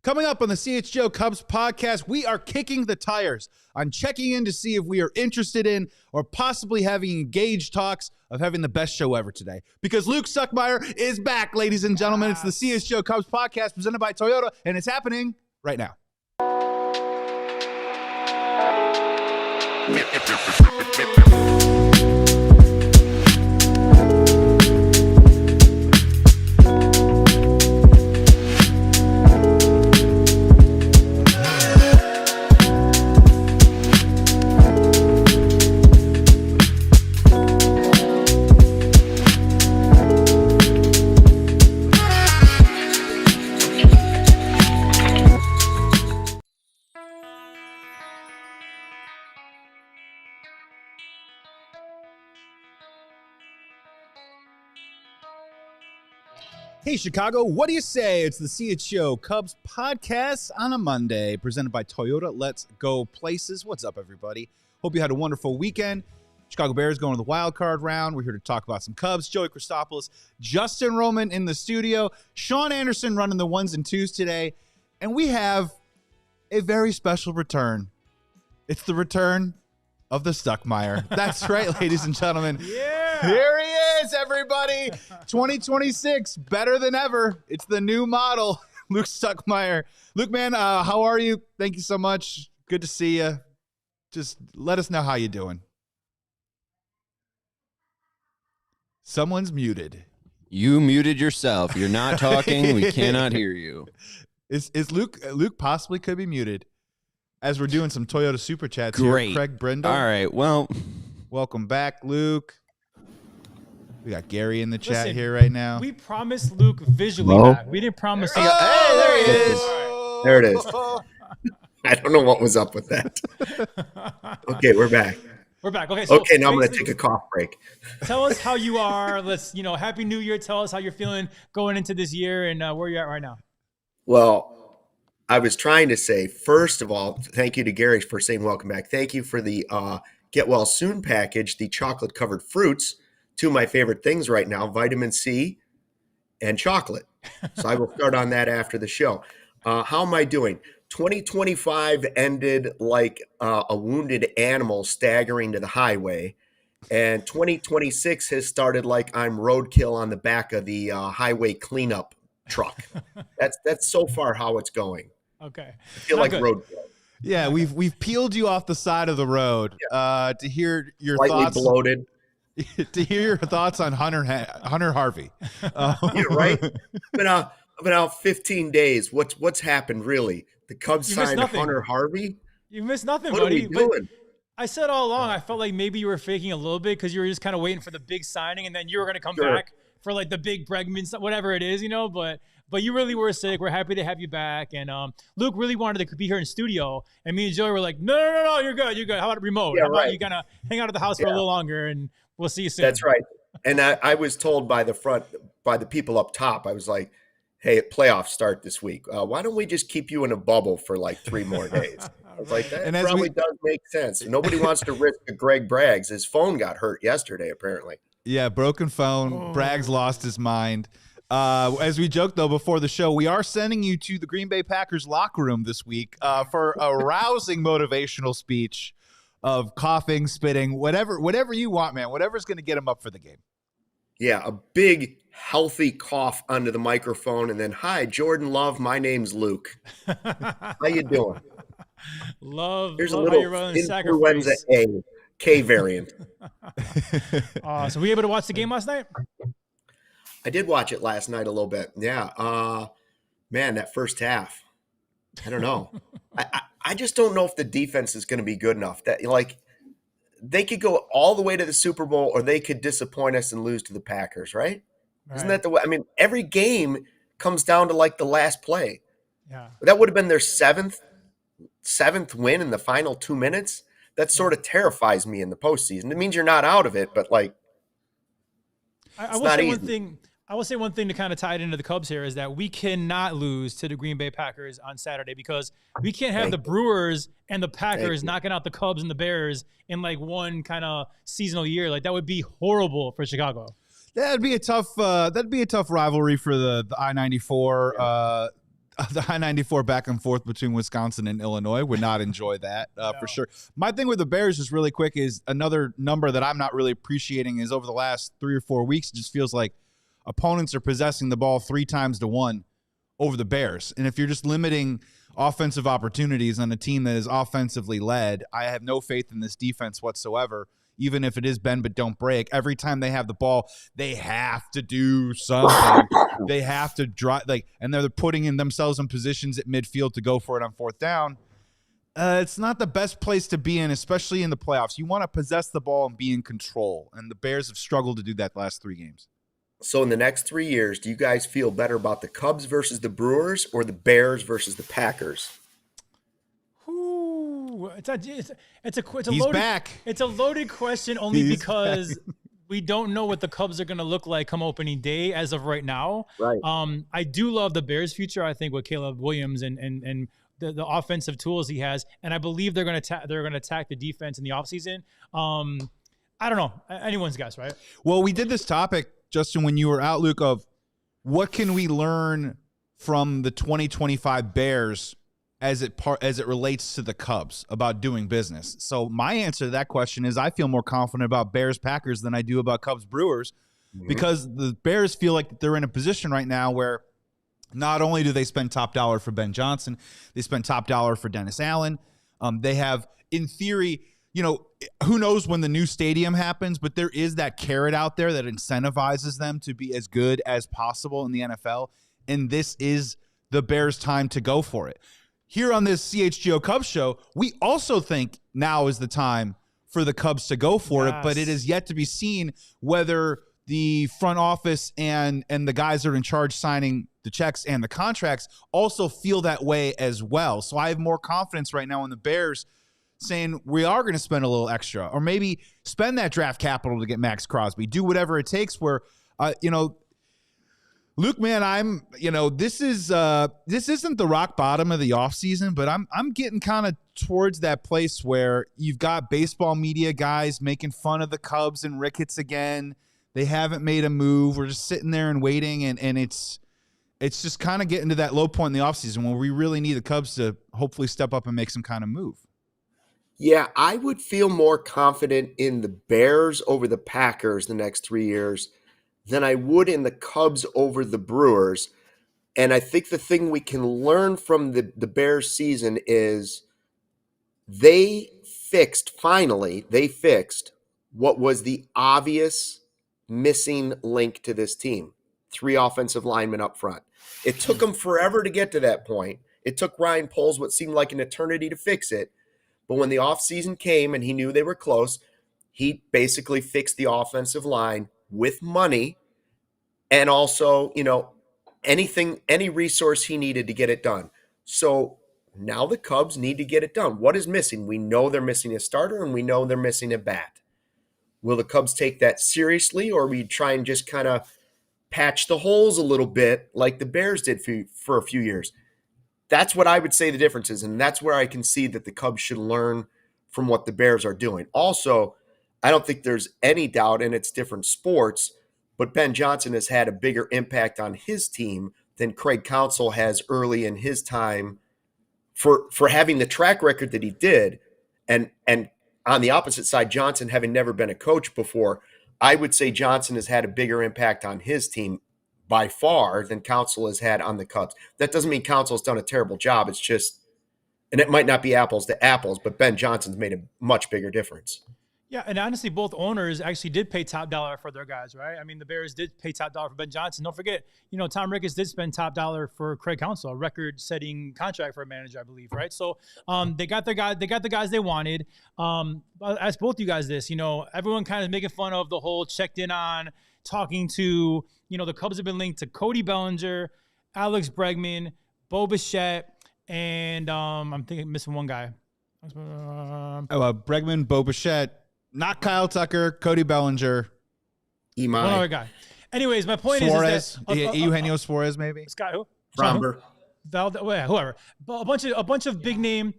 Coming up on the CHGO Cubs podcast, we are kicking the tires on checking in to see if we are interested in or possibly having engaged talks of having the best show ever today. Because Luke Stuckmeyer is back, ladies and gentlemen. It's the CHGO Cubs podcast presented by Toyota, and it's happening right now. Hey, Chicago, what do you say? It's the CHGO Cubs podcast on a Monday, presented by Toyota. Let's go places. What's up, everybody? Hope you had a wonderful weekend. Chicago Bears going to the wild card round. We're here to talk about some Cubs. Joey Christopoulos, Justin Roman in the studio. Sean Anderson running the ones and twos today. And we have a very special return. It's the return of the Stuckmeyer. That's right, ladies and gentlemen. Yeah. Here he is, everybody. 2026, better than ever. It's the new model, Luke Stuckmeyer. Luke, man, how are you? Thank you so much. Good to see you. Just let us know how you're doing. Someone's muted. You muted yourself. You're not talking. We cannot hear you. Is Luke possibly could be muted as we're doing some Toyota Super Chats Great. here. Craig Brindle. All right. Well, welcome back, Luke. We got Gary in the chat Listen, here right now. We promised Luke visually back. We didn't promise. Hey, there he is. There it is. I don't know what was up with that. Okay, we're back. We're back. Okay. So okay, now I'm going to take a cough break. Tell us how you are. Let's, Happy New Year. Tell us how you're feeling going into this year and where you're at right now. Well, I was trying to say, first of all, thank you to Gary for saying welcome back. Thank you for the Get Well Soon package, the chocolate-covered fruits. Two of my favorite things right now, vitamin C and chocolate. So I will start on that after the show. How am I doing? 2025 ended like a wounded animal staggering to the highway. And 2026 has started like I'm roadkill on the back of the highway cleanup truck. That's so far how it's going. Okay. I feel Not like good. roadkill. Yeah, we've peeled you off the side of the road to hear your Slightly thoughts. bloated. To hear your thoughts on Hunter Harvey. Yeah, right. I've been out 15 days. What's happened really? The Cubs You missed signed nothing. Hunter Harvey. You missed nothing, What buddy. are we doing? I said all along, I felt like maybe you were faking a little bit because you were just kind of waiting for the big signing, and then you were going to come Sure. back for like the big Bregman, whatever it is, But you really were sick. We're happy to have you back. And Luke really wanted to be here in studio, and me and Joey were like, no, you're good. How about remote? Yeah, How about right. you kind of hang out at the house for a little longer, and we'll see you soon. That's right. And I was told by the people up top, I was like, hey, playoffs start this week. Why don't we just keep you in a bubble for like 3 more days? I was like, that And as probably does make sense. Nobody wants to risk a Greg Braggs. His phone got hurt yesterday, apparently. Yeah, broken phone. Braggs lost his mind. As we joked, though, before the show, we are sending you to the Green Bay Packers locker room this week for a rousing motivational speech of coughing, spitting, whatever you want, man. Whatever's going to get him up for the game. Yeah, a big, healthy cough under the microphone, and then, hi, Jordan Love, my name's Luke. How you doing? Love. Here's love a how you're little running influenza sacrifice. A, K variant. So were you able to watch the game last night? I did watch it last night a little bit. Yeah. Man, that first half, I don't know. I just don't know if the defense is going to be good enough. That like they could go all the way to the Super Bowl, or they could disappoint us and lose to the Packers, right? Isn't that the way? I mean, every game comes down to like the last play. Yeah. That would have been their seventh win in the final 2 minutes. That sort of terrifies me in the postseason. It means you're not out of it, but like I will say one thing. I will say one thing to kind of tie it into the Cubs here is that we cannot lose to the Green Bay Packers on Saturday because we can't have the Brewers and the Packers knocking out the Cubs and the Bears in like one kind of seasonal year. Like that would be horrible for Chicago. That'd be a tough rivalry for the I-94. the I-94 back and forth between Wisconsin and Illinois. Would not enjoy that for sure. My thing with the Bears, just really quick, is another number that I'm not really appreciating is over the last 3 or 4 weeks, it just feels like opponents are possessing the ball 3 times to 1 over the Bears. And if you're just limiting offensive opportunities on a team that is offensively led, I have no faith in this defense whatsoever. Even if it is bend but don't break, every time they have the ball, they have to do something. They have to drive, and they're putting themselves in positions at midfield to go for it on 4th down. It's not the best place to be in, especially in the playoffs. You want to possess the ball and be in control, and the Bears have struggled to do that the last 3 games. So in the next 3 years, do you guys feel better about the Cubs versus the Brewers or the Bears versus the Packers? He's back. It's a loaded question only because we don't know what the Cubs are going to look like come opening day as of right now. Right. I do love the Bears' future. I think with Caleb Williams and the offensive tools he has, and I believe they're going to attack the defense in the offseason. I don't know. Anyone's guess, right? Well, we did this topic, Justin, when you were out, Luke, of what can we learn from the 2025 Bears as it relates to the Cubs about doing business. So my answer to that question is I feel more confident about Bears-Packers than I do about Cubs-Brewers because the Bears feel like they're in a position right now where not only do they spend top dollar for Ben Johnson, they spend top dollar for Dennis Allen. They have, in theory, who knows when the new stadium happens, but there is that carrot out there that incentivizes them to be as good as possible in the NFL, and this is the Bears' time to go for it. Here on this CHGO Cubs show, we also think now is the time for the Cubs to go for it, but it is yet to be seen whether the front office and the guys that are in charge signing the checks and the contracts also feel that way as well. So I have more confidence right now in the Bears saying we are going to spend a little extra or maybe spend that draft capital to get Max Crosby, do whatever it takes where, Luke, man, this isn't the rock bottom of the offseason, but I'm getting kind of towards that place where you've got baseball media guys making fun of the Cubs and Ricketts again. They haven't made a move. We're just sitting there and waiting, and it's just kind of getting to that low point in the offseason where we really need the Cubs to hopefully step up and make some kind of move. Yeah, I would feel more confident in the Bears over the Packers the next 3 years than I would in the Cubs over the Brewers. And I think the thing we can learn from the Bears season is they fixed what was the obvious missing link to this team. 3 offensive linemen up front. It took them forever to get to that point. It took Ryan Poles what seemed like an eternity to fix it. But when the offseason came and he knew they were close, he basically fixed the offensive line with money and also, any resource he needed to get it done. So now the Cubs need to get it done. What is missing? We know they're missing a starter and we know they're missing a bat. Will the Cubs take that seriously or we try and just kind of patch the holes a little bit like the Bears did for a few years? That's what I would say the difference is, and that's where I can see that the Cubs should learn from what the Bears are doing. Also, I don't think there's any doubt, and it's different sports, but Ben Johnson has had a bigger impact on his team than Craig Counsell has early in his time for having the track record that he did. And on the opposite side, Johnson having never been a coach before, I would say Johnson has had a bigger impact on his team by far than Counsell has had on the Cubs. That doesn't mean Counsell's done a terrible job. It's just, and it might not be apples to apples, but Ben Johnson's made a much bigger difference. Yeah, and honestly, both owners actually did pay top dollar for their guys, right? I mean, the Bears did pay top dollar for Ben Johnson. Don't forget, Tom Ricketts did spend top dollar for Craig Counsell, a record-setting contract for a manager, I believe, right? So they got the guys they wanted. I'll ask both you guys this. Everyone kind of making fun of the whole checked in on, talking to, the Cubs have been linked to Cody Bellinger, Alex Bregman, Bo Bichette, and I'm missing one guy. Bregman, Bo Bichette. Not Kyle Tucker, Cody Bellinger. One other guy. Anyways, my point Suarez, is that Eugenio Suarez, maybe. Scott who? Fromber. Whoever. A bunch of big name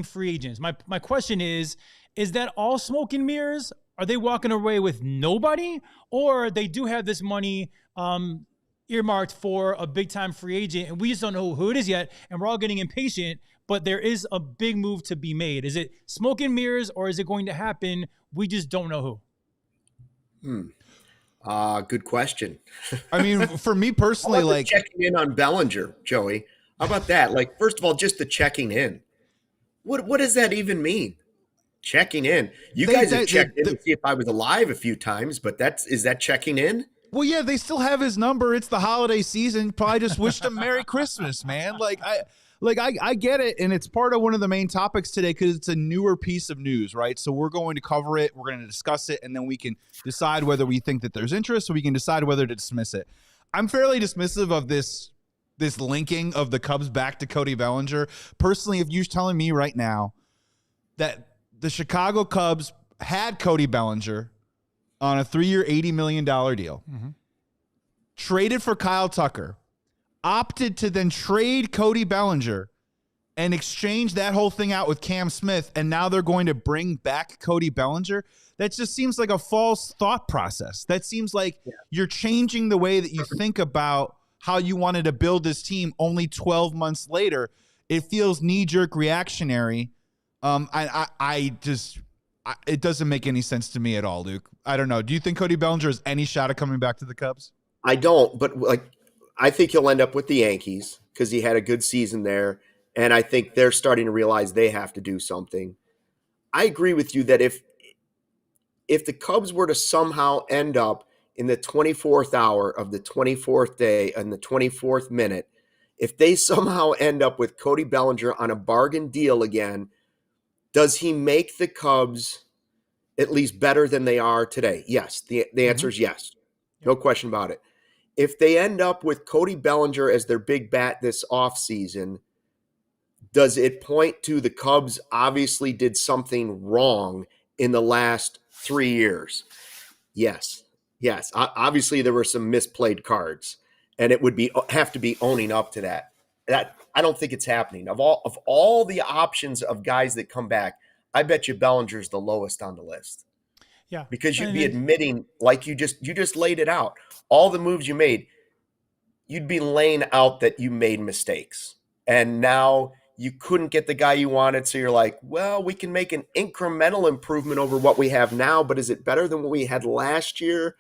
free agents. My question is that all smoke and mirrors? Are they walking away with nobody, or they do have this money? earmarked for a big-time free agent, and we just don't know who it is yet, and we're all getting impatient, but there is a big move to be made. Is it smoke and mirrors, or is it going to happen? We just don't know who. Good question. I mean, for me personally, like checking in on Bellinger, Joey. How about that? Like, first of all, just the checking in. What does that even mean? Checking in. You guys have checked in to see if I was alive a few times, but is that checking in? Well, yeah, they still have his number. It's the holiday season. Probably just wished him Merry Christmas, man. I get it, and it's part of one of the main topics today because it's a newer piece of news, right? So we're going to cover it, we're going to discuss it, and then we can decide whether we think that there's interest, so we can decide whether to dismiss it. I'm fairly dismissive of this linking of the Cubs back to Cody Bellinger. Personally, if you're telling me right now that the Chicago Cubs had Cody Bellinger on a 3-year, $80 million deal, traded for Kyle Tucker, opted to then trade Cody Bellinger and exchange that whole thing out with Cam Smith, and now they're going to bring back Cody Bellinger, that just seems like a false thought process. That seems like you're changing the way that you think about how you wanted to build this team only 12 months later. It feels knee-jerk reactionary. It doesn't make any sense to me at all, Luke. I don't know. Do you think Cody Bellinger has any shot at coming back to the Cubs? I don't, but I think he'll end up with the Yankees because he had a good season there, and I think they're starting to realize they have to do something. I agree with you that if the Cubs were to somehow end up in the 24th hour of the 24th day and the 24th minute, if they somehow end up with Cody Bellinger on a bargain deal again, does he make the Cubs at least better than they are today? Yes. The answer is yes. No question about it. If they end up with Cody Bellinger as their big bat this offseason, does it point to the Cubs obviously did something wrong in the last 3 years? Yes. Yes. Obviously, there were some misplayed cards, and it would have to be owning up to that. That I don't think it's happening. Of all the options of guys that come back, I bet you Bellinger's the lowest on the list. Yeah. Because you'd be admitting, like you just laid it out, all the moves you made, you'd be laying out that you made mistakes. And now you couldn't get the guy you wanted, so you're like, well, we can make an incremental improvement over what we have now, but is it better than what we had last year?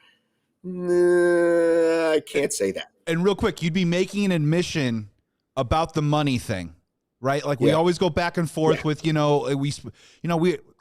Nah, I can't say that. And real quick, you'd be making an admission about the money thing, right? Like we always go back and forth with,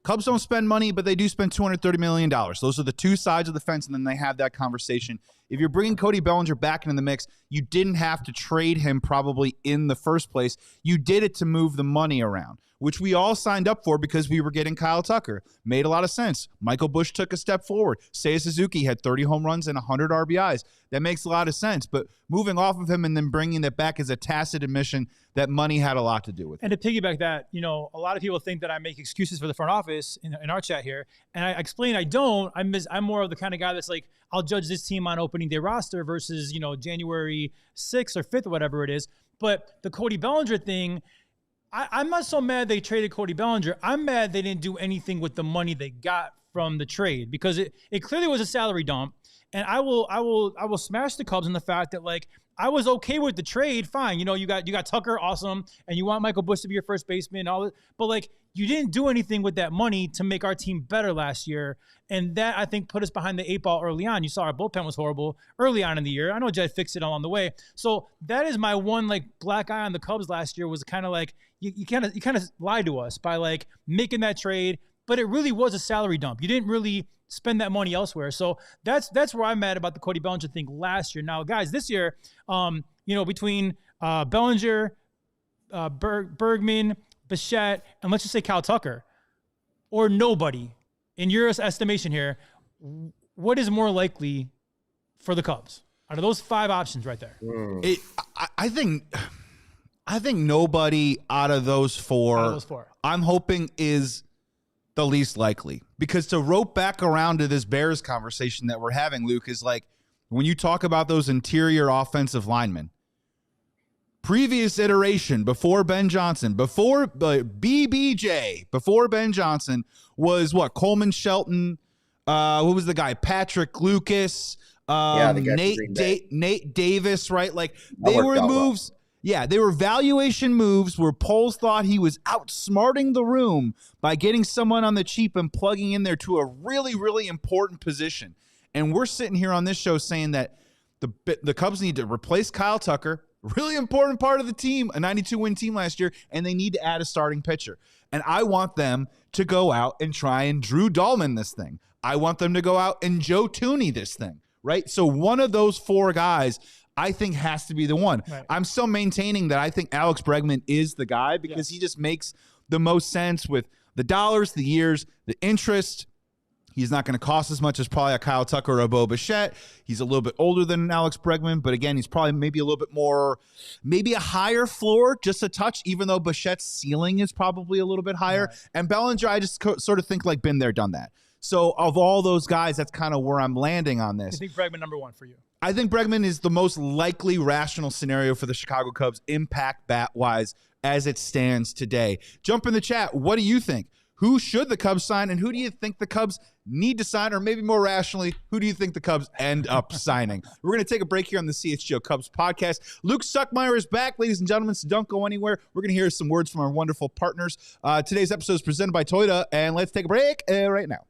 Cubs don't spend money, but they do spend $230 million. Those are the two sides of the fence, and then they have that conversation. If you're bringing Cody Bellinger back into the mix, you didn't have to trade him probably in the first place. You did it to move the money around, which we all signed up for because we were getting Kyle Tucker. Made a lot of sense. Michael Busch took a step forward. Seiya Suzuki had 30 home runs and 100 RBIs. That makes a lot of sense. But moving off of him and then bringing that back is a tacit admission that money had a lot to do with it. And to piggyback that, a lot of people think that I make excuses for the front office in our chat here. And I explain I don't. I'm more of the kind of guy that's like, I'll judge this team on opening day roster versus, January 6th or 5th or whatever it is. But the Cody Bellinger thing, I'm not so mad they traded Cody Bellinger. I'm mad they didn't do anything with the money they got from the trade because it clearly was a salary dump. And I will smash the Cubs in the fact that I was okay with the trade. Fine, you got Tucker, awesome, and you want Michael Busch to be your first baseman, and all that. But you didn't do anything with that money to make our team better last year, and that I think put us behind the 8 ball early on. You saw our bullpen was horrible early on in the year. I know Jed fixed it along the way. So that is my one black eye on the Cubs last year was kind of you kind of lied to us by making that trade, but it really was a salary dump. You didn't really spend that money elsewhere. So that's where I'm mad about the Cody Bellinger thing last year. Now, guys, this year, between Bellinger, Bregman, Bichette, and let's just say Kyle Tucker, or nobody, in your estimation here, what is more likely for the Cubs out of those 5 options right there? I think nobody out of those four, I'm hoping is the least likely, because to rope back around to this Bears conversation that we're having, Luke, is when you talk about those interior offensive linemen, previous iteration before Ben Johnson, before BBJ, before Ben Johnson was what? Coleman Shelton, what was the guy? Patrick Lucas, The guy from Green Bay. Nate Davis, right? Like they were moves. Well. Yeah, they were valuation moves where polls thought he was outsmarting the room by getting someone on the cheap and plugging in there to a really, really important position. And we're sitting here on this show saying that the Cubs need to replace Kyle Tucker, really important part of the team, a 92-win team last year, and they need to add a starting pitcher. And I want them to go out and try and Drew Dahlman this thing. I want them to go out and Joe Tooney this thing, right? So one of those four guys I think has to be the one. Right. I'm still maintaining that I think Alex Bregman is the guy because he just makes the most sense with the dollars, the years, the interest. He's not going to cost as much as probably a Kyle Tucker or a Bo Bichette. He's a little bit older than Alex Bregman, but again, he's probably maybe a little bit more, maybe a higher floor, just a touch, even though Bichette's ceiling is probably a little bit higher. Right. And Bellinger, I just sort of think like been there, done that. So of all those guys, that's kind of where I'm landing on this. I think Bregman number one for you. I think Bregman is the most likely rational scenario for the Chicago Cubs impact bat-wise as it stands today. Jump in the chat. What do you think? Who should the Cubs sign, and who do you think the Cubs need to sign, or maybe more rationally, who do you think the Cubs end up signing? We're going to take a break here on the CHGO Cubs podcast. Luke Stuckmeyer is back, ladies and gentlemen, so don't go anywhere. We're going to hear some words from our wonderful partners. Today's episode is presented by Toyota, and let's take a break right now.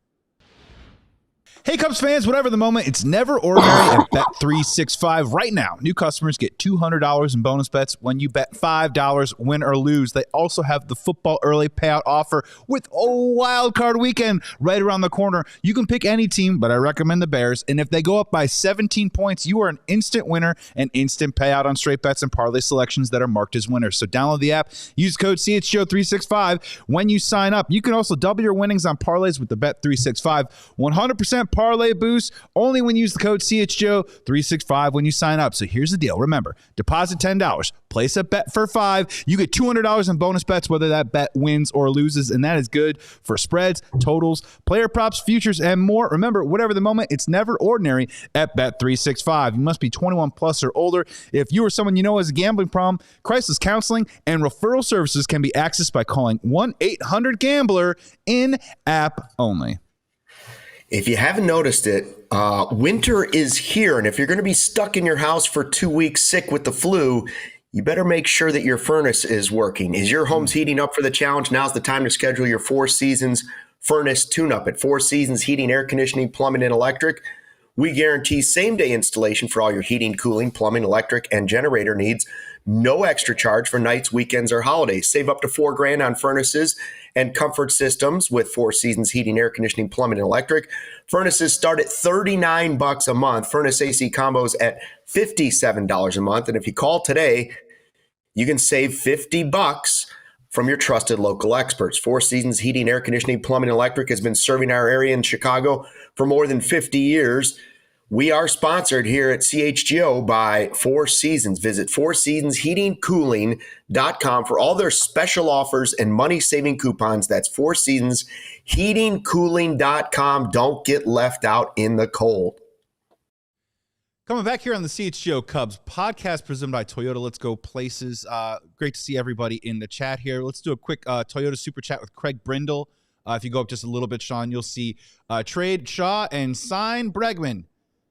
Hey, Cubs fans, whatever the moment, it's never ordinary at Bet365. Right now, new customers get $200 in bonus bets when you bet $5, win or lose. They also have the football early payout offer with a wild card weekend right around the corner. You can pick any team, but I recommend the Bears. And if they go up by 17 points, you are an instant winner and instant payout on straight bets and parlay selections that are marked as winners. So download the app, use code CHGO365 when you sign up. You can also double your winnings on parlays with the Bet365 100% parlay boost only when you use the code CHGO365 when you sign up. So here's the deal. Remember, deposit $10, place a bet for $5. You get $200 in bonus bets, whether that bet wins or loses, and that is good for spreads, totals, player props, futures, and more. Remember, whatever the moment, it's never ordinary at Bet365. You must be 21 plus or older. If you or someone you know has a gambling problem, crisis counseling and referral services can be accessed by calling 1-800-GAMBLER in-app only. If you haven't noticed it, winter is here. And if you're going to be stuck in your house for 2 weeks sick with the flu, you better make sure that your furnace is working. Is your home's heating up for the challenge? Now's the time to schedule your Four Seasons furnace tune-up at Four Seasons Heating, Air Conditioning, Plumbing, and Electric. We guarantee same-day installation for all your heating, cooling, plumbing, electric, and generator needs. No extra charge for nights, weekends, or holidays. Save up to $4,000 on furnaces and comfort systems with Four Seasons Heating, Air Conditioning, Plumbing, and Electric. Furnaces start at $39 a month. Furnace AC combos at $57 a month. And if you call today, you can save $50 from your trusted local experts. Four Seasons Heating, Air Conditioning, Plumbing, and Electric has been serving our area in Chicago for more than 50 years. We are sponsored here at CHGO by Four Seasons. Visit fourseasonsheatingcooling.com for all their special offers and money-saving coupons. That's fourseasonsheatingcooling.com. Don't get left out in the cold. Coming back here on the CHGO Cubs podcast presented by Toyota. Let's go places. Great to see everybody in the chat here. Let's do a quick Toyota super chat with Craig Brindle. If you go up just a little bit, Sean, you'll see trade Shaw and sign Bregman.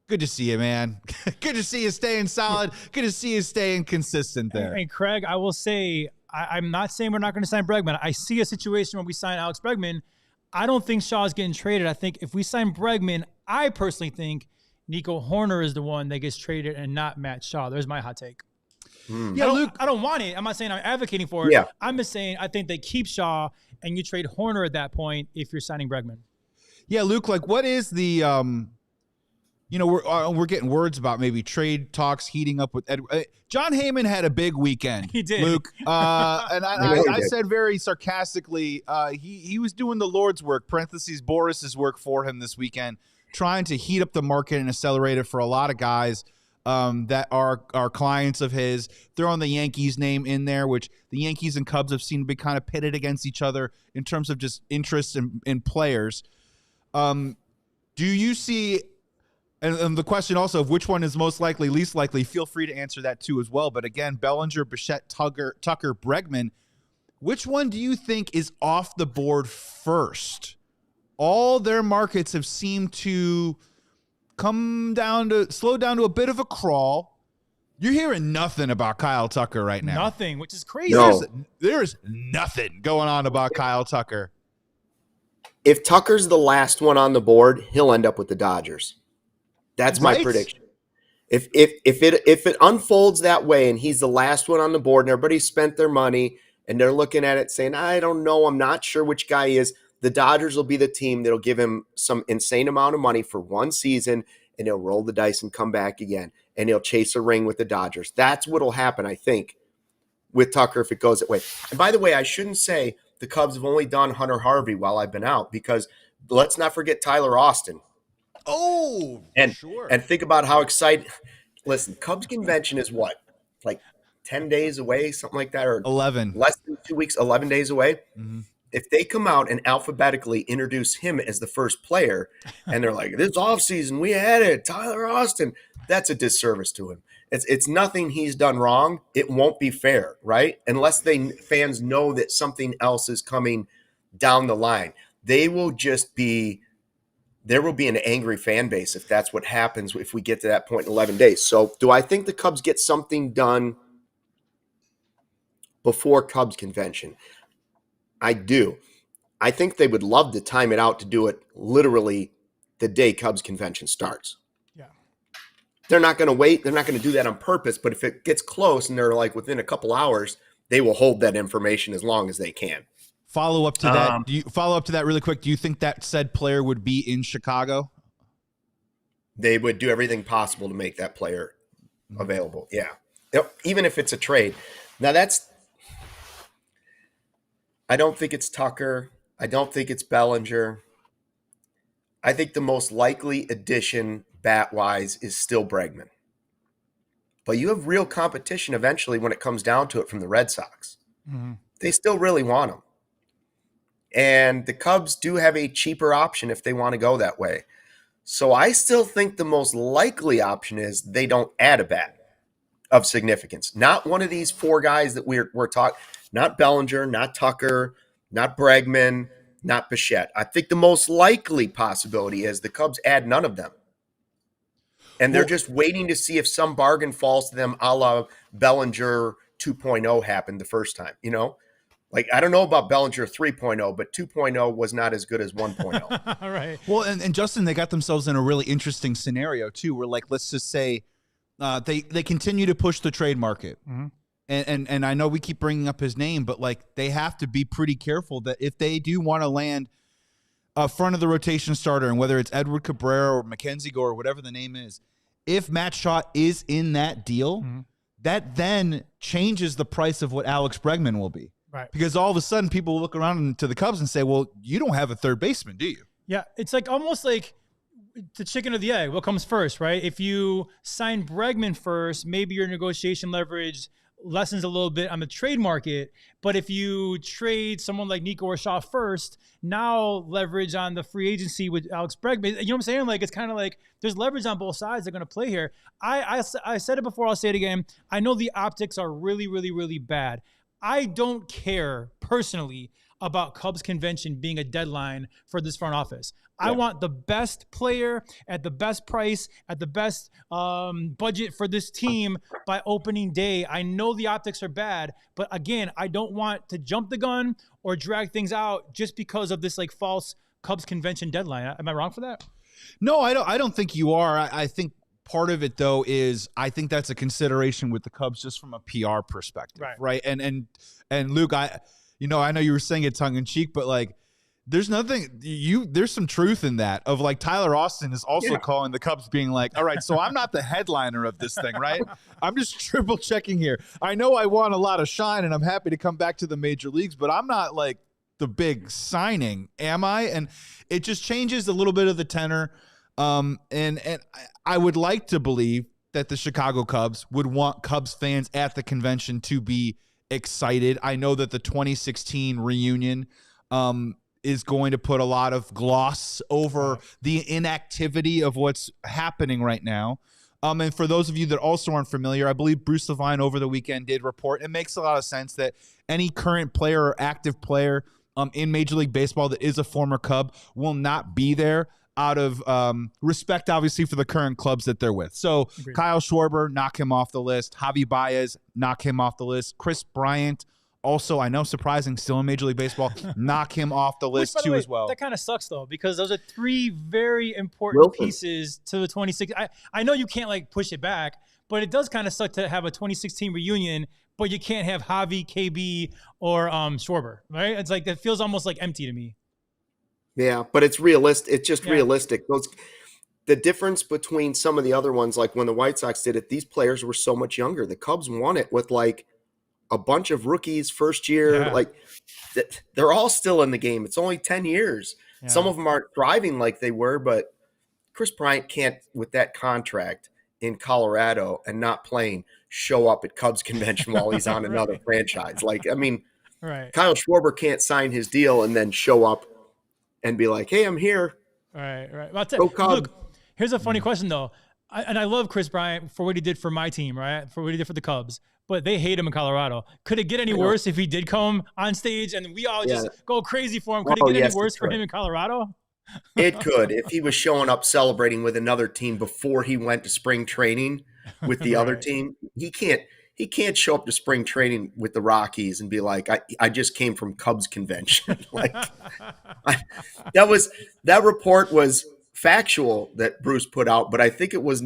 Good to see you, man. Good to see you staying solid. Good to see you staying consistent there. And Craig, I will say, I'm not saying we're not going to sign Bregman. I see a situation where we sign Alex Bregman. I don't think Shaw's getting traded. I think if we sign Bregman, I personally think Nico Hoerner is the one that gets traded and not Matt Shaw. There's my hot take. Yeah, Luke, I don't want it. I'm not saying I'm advocating for it. Yeah. I'm just saying I think they keep Shaw and you trade Hoerner at that point if you're signing Bregman. Yeah, Luke, like what is the we're getting words about maybe trade talks heating up with Edward. John Heyman had a big weekend. He did, Luke. And I said very sarcastically, he was doing the Lord's work, parentheses Boris's work for him this weekend, trying to heat up the market and accelerate it for a lot of guys that are clients of his. Throwing the Yankees name in there, which the Yankees and Cubs have seemed to be kind of pitted against each other in terms of just interest in players. Do you see? And the question also of which one is most likely, least likely, feel free to answer that too as well. But again, Bellinger, Bichette, Tucker, Bregman, which one do you think is off the board first? All their markets have seemed to slow down to a bit of a crawl. You're hearing nothing about Kyle Tucker right now. Nothing, which is crazy. No. There's nothing going on about Kyle Tucker. If Tucker's the last one on the board, he'll end up with the Dodgers. That's my prediction. If it unfolds that way and he's the last one on the board and everybody spent their money and they're looking at it saying, I don't know, I'm not sure which guy he is, the Dodgers will be the team that'll give him some insane amount of money for one season and he'll roll the dice and come back again and he'll chase a ring with the Dodgers. That's what'll happen, I think, with Tucker if it goes that way. And by the way, I shouldn't say the Cubs have only done Hunter Harvey while I've been out, because let's not forget Tyler Austin. Oh, and sure. And think about how excited. Listen, Cubs convention is what, like 10 days away, something like that, or 11, less than 2 weeks, 11 days away. Mm-hmm. If they come out and alphabetically introduce him as the first player, and they're like, "This offseason we added Tyler Austin," that's a disservice to him. It's nothing he's done wrong. It won't be fair, right? Unless fans know that something else is coming down the line, there will be an angry fan base if that's what happens if we get to that point in 11 days. So do I think the Cubs get something done before Cubs convention? I do. I think they would love to time it out to do it literally the day Cubs convention starts. Yeah. They're not going to wait. They're not going to do that on purpose. But if it gets close and they're like within a couple hours, they will hold that information as long as they can. Follow up to that. Do you follow up to that really quick? Do you think that said player would be in Chicago? They would do everything possible to make that player available. Yeah. Even if it's a trade. Now I don't think it's Tucker. I don't think it's Bellinger. I think the most likely addition bat-wise is still Bregman. But you have real competition eventually when it comes down to it from the Red Sox. Mm-hmm. They still really want him. And the Cubs do have a cheaper option if they want to go that way. So I still think the most likely option is they don't add a bat of significance. Not one of these four guys that we're talking, not Bellinger, not Tucker, not Bregman, not Bichette. I think the most likely possibility is the Cubs add none of them. And they're just waiting to see if some bargain falls to them a la Bellinger 2.0 happened the first time, you know? Like, I don't know about Bellinger 3.0, but 2.0 was not as good as 1.0. All right. Well, and Justin, they got themselves in a really interesting scenario, too, where, like, let's just say they continue to push the trade market. Mm-hmm. And I know we keep bringing up his name, but, like, they have to be pretty careful that if they do want to land a front of the rotation starter, and whether it's Edward Cabrera or Mackenzie Gore or whatever the name is, if Matt Shaw is in that deal, that then changes the price of what Alex Bregman will be. Right. Because all of a sudden people look around to the Cubs and say, well, you don't have a third baseman, do you? Yeah, it's like almost like the chicken or the egg. What comes first, right? If you sign Bregman first, maybe your negotiation leverage lessens a little bit on the trade market. But if you trade someone like Nico or Shaw first, now leverage on the free agency with Alex Bregman. You know what I'm saying? Like, it's kind of like there's leverage on both sides that are going to play here. I said it before, I'll say it again. I know the optics are really, really, really bad. I don't care personally about Cubs convention being a deadline for this front office. Yeah. I want the best player at the best price, at the best budget for this team by opening day. I know the optics are bad, but again, I don't want to jump the gun or drag things out just because of this like false Cubs convention deadline. Am I wrong for that? No, I don't think you are. I think part of it, though, is I think that's a consideration with the Cubs just from a PR perspective, right? And Luke, I know you were saying it tongue in cheek, but like, there's some truth in that. Of like, Tyler Austin is also calling the Cubs, being like, all right, so I'm not the headliner of this thing, right? I'm just triple checking here. I know I want a lot of shine, and I'm happy to come back to the major leagues, but I'm not like the big signing, am I? And it just changes a little bit of the tenor. And I would like to believe that the Chicago Cubs would want Cubs fans at the convention to be excited. I know that the 2016 reunion is going to put a lot of gloss over the inactivity of what's happening right now. And for those of you that also aren't familiar, I believe Bruce Levine over the weekend did report. It makes a lot of sense that any current player or active player in Major League Baseball that is a former Cub will not be there out of respect, obviously, for the current clubs that they're with. So Agreed. Kyle Schwarber, knock him off the list. Javi Baez, knock him off the list. Chris Bryant, also, I know, surprising, still in Major League Baseball, knock him off the list too as well. That kind of sucks though, because those are three very important pieces to the 26. I know you can't like push it back, but it does kind of suck to have a 2016 reunion, but you can't have Javi, KB, or Schwarber, right? It's like, it feels almost like empty to me. Yeah, but it's realistic. It's just realistic. The difference between some of the other ones, like when the White Sox did it, these players were so much younger. The Cubs won it with like a bunch of rookies first year. Yeah. Like they're all still in the game. It's only 10 years. Yeah. Some of them aren't thriving like they were, but Chris Bryant can't, with that contract in Colorado and not playing, show up at Cubs convention while he's on another franchise. Like, I mean, Kyle Schwarber can't sign his deal and then show up and be like, hey, I'm here. Right. Look, here's a funny question, though. I love Chris Bryant for what he did for my team, right? For what he did for the Cubs. But they hate him in Colorado. Could it get any worse if he did come on stage and we all just go crazy for him? Could it get any worse for him in Colorado? It could. If he was showing up celebrating with another team before he went to spring training with the other team, he can't show up to spring training with the Rockies and be like, I just came from Cubs convention. Like that report was factual that Bruce put out, but I think it was,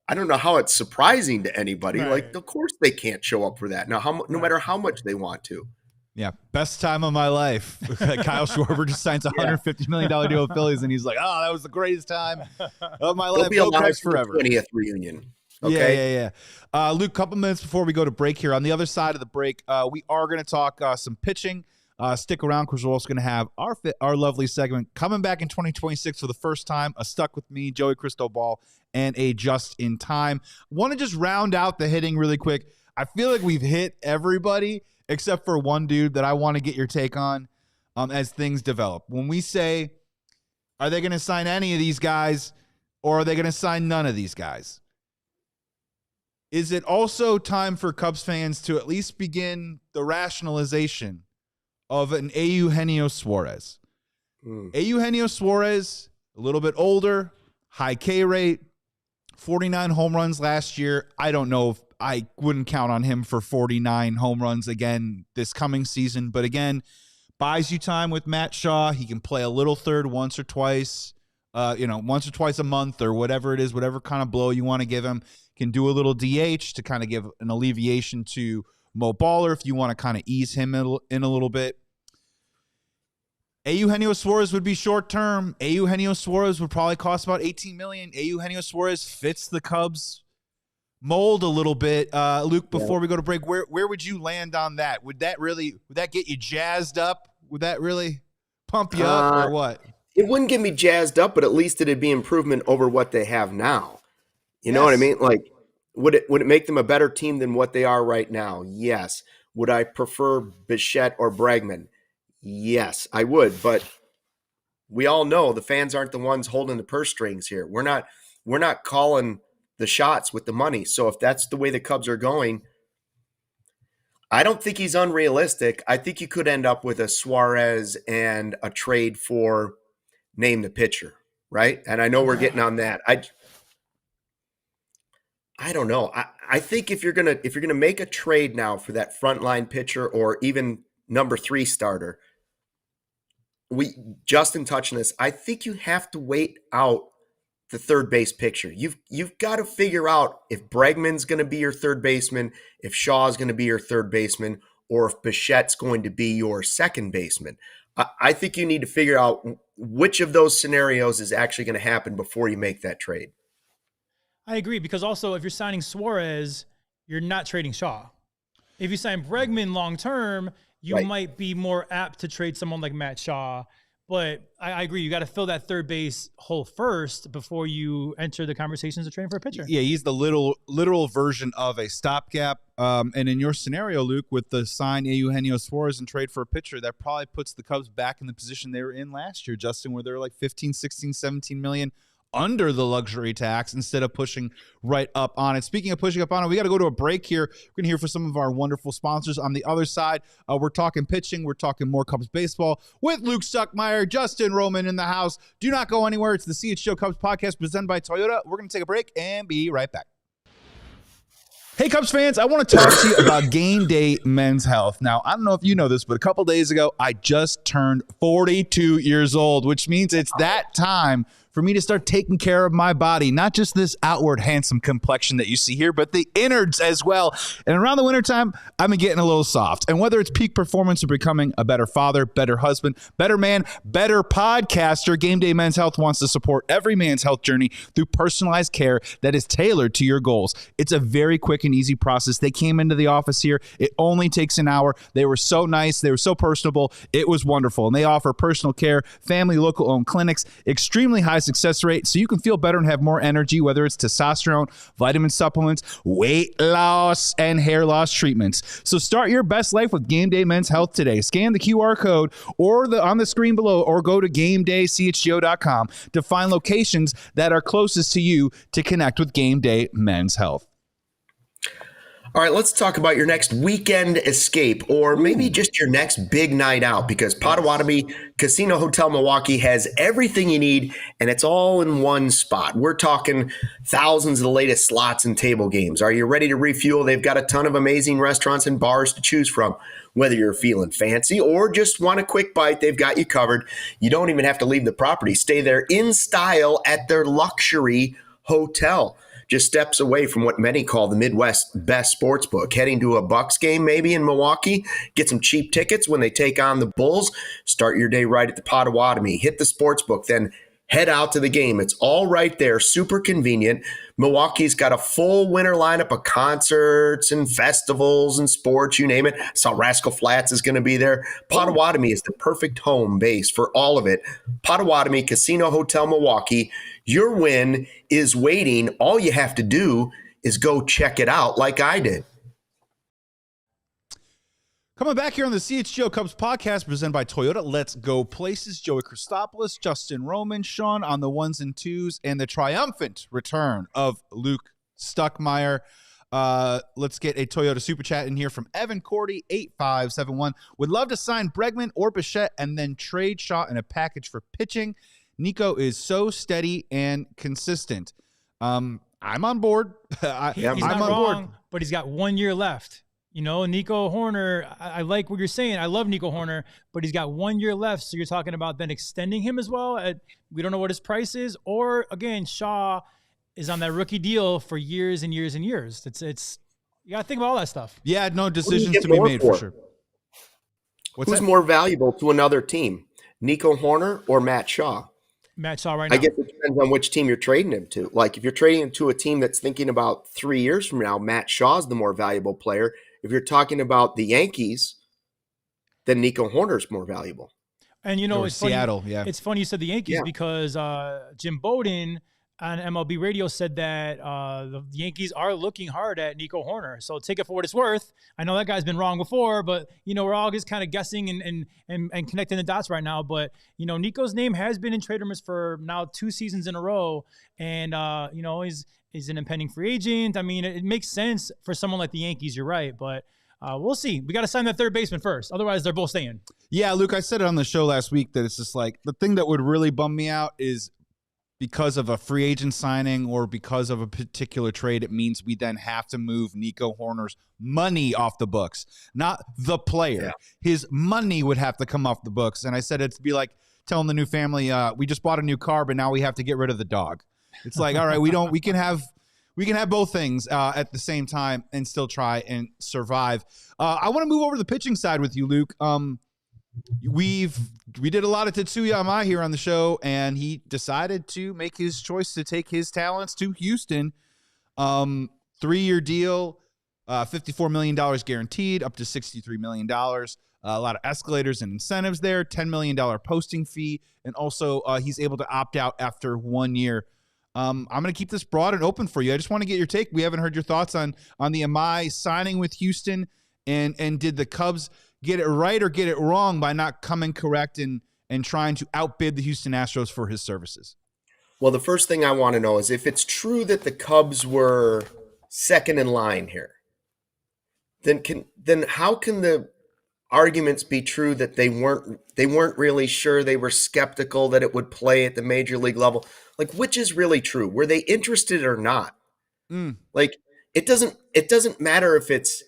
I don't know how it's surprising to anybody. Like, of course they can't show up for that. Now, no matter how much they want to. Yeah, best time of my life. Kyle Schwarber just signs a $150 million deal with Phillies, and he's like, "Oh, that was the greatest time of my life." He'll be alive for forever. 20th reunion. Okay. Yeah. Luke, couple minutes before we go to break here. On the other side of the break, we are going to talk some pitching. Stick around because we're also going to have our lovely segment coming back in 2026 for the first time. A Stuck With Me, Joey Cristobal, and a Just in Time. Want to just round out the hitting really quick. I feel like we've hit everybody except for one dude that I want to get your take on as things develop. When we say, are they going to sign any of these guys or are they going to sign none of these guys? Is it also time for Cubs fans to at least begin the rationalization of an Eugenio Suarez? Eugenio Suarez, a little bit older, high K rate, 49 home runs last year. I don't know if I wouldn't count on him for 49 home runs again this coming season. But again, buys you time with Matt Shaw. He can play a little third once or twice a month or whatever it is, whatever kind of blow you want to give him. Can do a little DH to kind of give an alleviation to Mo Baller if you want to kind of ease him in a little bit. Eugenio Suarez would be short term. Eugenio Suarez would probably cost about $18 million. Eugenio Suarez fits the Cubs mold a little bit. Luke, before we go to break, where would you land on that? Would that get you jazzed up? Would that really pump you up or what? It wouldn't get me jazzed up, but at least it'd be improvement over what they have now. You know what I mean? Like, would it make them a better team than what they are right now? Yes. Would I prefer Bichette or Bregman? Yes, I would. But we all know the fans aren't the ones holding the purse strings here. We're not calling the shots with the money. So if that's the way the Cubs are going, I don't think he's unrealistic. I think you could end up with a Suarez and a trade for name the pitcher, right? And I know we're getting on that. I don't know. I think if you're gonna make a trade now for that frontline pitcher or even number 3 starter, Justin touching this, I think you have to wait out the third base picture. You've got to figure out if Bregman's going to be your third baseman, if Shaw's going to be your third baseman, or if Bichette's going to be your second baseman. I think you need to figure out which of those scenarios is actually going to happen before you make that trade. I agree, because also if you're signing Suarez, you're not trading Shaw. If you sign Bregman long-term, you might be more apt to trade someone like Matt Shaw. But I agree. You got to fill that third base hole first before you enter the conversations of trading for a pitcher. Yeah, he's the literal version of a stopgap. And in your scenario, Luke, with the sign Eugenio Suarez and trade for a pitcher, that probably puts the Cubs back in the position they were in last year, Justin, where they were like 15, 16, 17 million under the luxury tax instead of pushing right up on it. Speaking of pushing up on it, we got to go to a break here. We're going to hear from some of our wonderful sponsors. On the other side, we're talking pitching. We're talking more Cubs baseball with Luke Stuckmeyer, Justin Roman in the house. Do not go anywhere. It's the CHGO Cubs podcast presented by Toyota. We're going to take a break and be right back. Hey, Cubs fans, I want to talk to you about Game Day Men's Health. Now, I don't know if you know this, but a couple days ago, I just turned 42 years old, which means it's that time for me to start taking care of my body, not just this outward handsome complexion that you see here, but the innards as well. And around the wintertime, I've been getting a little soft. And whether it's peak performance or becoming a better father, better husband, better man, better podcaster, Game Day Men's Health wants to support every man's health journey through personalized care that is tailored to your goals. It's a very quick and easy process. They came into the office here. It only takes an hour. They were so nice. They were so personable. It was wonderful. And they offer personal care, family, local-owned clinics, extremely high success rate, so you can feel better and have more energy, whether it's testosterone, vitamin supplements, weight loss, and hair loss treatments. So start your best life with Game Day Men's Health today. Scan the QR code or on the screen below, or go to GameDayCHGO.com to find locations that are closest to you to connect with Game Day Men's Health. All right, let's talk about your next weekend escape, or maybe just your next big night out, because Potawatomi Casino Hotel Milwaukee has everything you need, and it's all in one spot. We're talking thousands of the latest slots and table games. Are you ready to refuel? They've got a ton of amazing restaurants and bars to choose from. Whether you're feeling fancy or just want a quick bite, they've got you covered. You don't even have to leave the property. Stay there in style at their luxury hotel, just steps away from what many call the Midwest's best sports book. Heading to a Bucks game maybe in Milwaukee, get some cheap tickets when they take on the Bulls. Start your day right at the Potawatomi. Hit the sports book, then head out to the game. It's all right there, super convenient. Milwaukee's got a full winter lineup of concerts and festivals and sports, you name it. Saw Rascal Flatts is going to be there. Potawatomi is the perfect home base for all of it. Potawatomi Casino Hotel Milwaukee. Your win is waiting. All you have to do is go check it out like I did. Coming back here on the CHGO Cubs podcast presented by Toyota, Let's Go Places. Joey Christopoulos, Justin Roman, Sean on the ones and twos, and the triumphant return of Luke Stuckmeyer. Let's get a Toyota Super Chat in here from Evan Cordy, 8571. Would love to sign Bregman or Bichette and then trade Shaw in a package for pitching. Nico is so steady and consistent. I'm on board. He's not wrong, but he's got 1 year left. You know, Nico Hoerner, I like what you're saying. I love Nico Hoerner, but he's got 1 year left. So you're talking about then extending him as well. We don't know what his price is. Or, again, Shaw is on that rookie deal for years and years and years. It's you got to think about all that stuff. Yeah, no decisions to be made for sure. Who's more valuable to another team, Nico Hoerner or Matt Shaw? Matt Shaw right now. I guess it depends on which team you're trading him to. Like, if you're trading him to a team that's thinking about 3 years from now, Matt Shaw's the more valuable player. If you're talking about the Yankees, then Nico Hoerner's more valuable. And, you know, it's Seattle, funny, it's funny you said the Yankees because Jim Bowden on MLB Radio said that the Yankees are looking hard at Nico Hoerner. So take it for what it's worth. I know that guy's been wrong before, but, you know, we're all just kind of guessing and connecting the dots right now. But, you know, Nico's name has been in trade rumors for now 2 seasons in a row. And, you know, he's an impending free agent. I mean, it makes sense for someone like the Yankees. You're right. But we'll see. We got to sign that third baseman first. Otherwise, they're both staying. Yeah, Luke, I said it on the show last week that it's just like the thing that would really bum me out is because of a free agent signing or because of a particular trade, it means we then have to move Nico Hoerner's money off the books, not the player. Yeah. His money would have to come off the books. And I said it'd be like telling the new family, we just bought a new car, but now we have to get rid of the dog. It's like, all right, we can have both things at the same time and still try and survive. I want to move over to the pitching side with you, Luke. We did a lot of Tetsuya Amai here on the show, and he decided to make his choice to take his talents to Houston. 3-year deal, $54 million guaranteed, up to $63 million. A lot of escalators and incentives there, $10 million posting fee, and also he's able to opt out after 1 year. I'm going to keep this broad and open for you. I just want to get your take. We haven't heard your thoughts on the Amai signing with Houston, and did the Cubs get it right or get it wrong by not coming correct and trying to outbid the Houston Astros for his services? Well, the first thing I want to know is if it's true that the Cubs were second in line here, then how can the arguments be true that they weren't really sure, they were skeptical that it would play at the major league level? Like, which is really true? Were they interested or not? Like, it doesn't matter if it's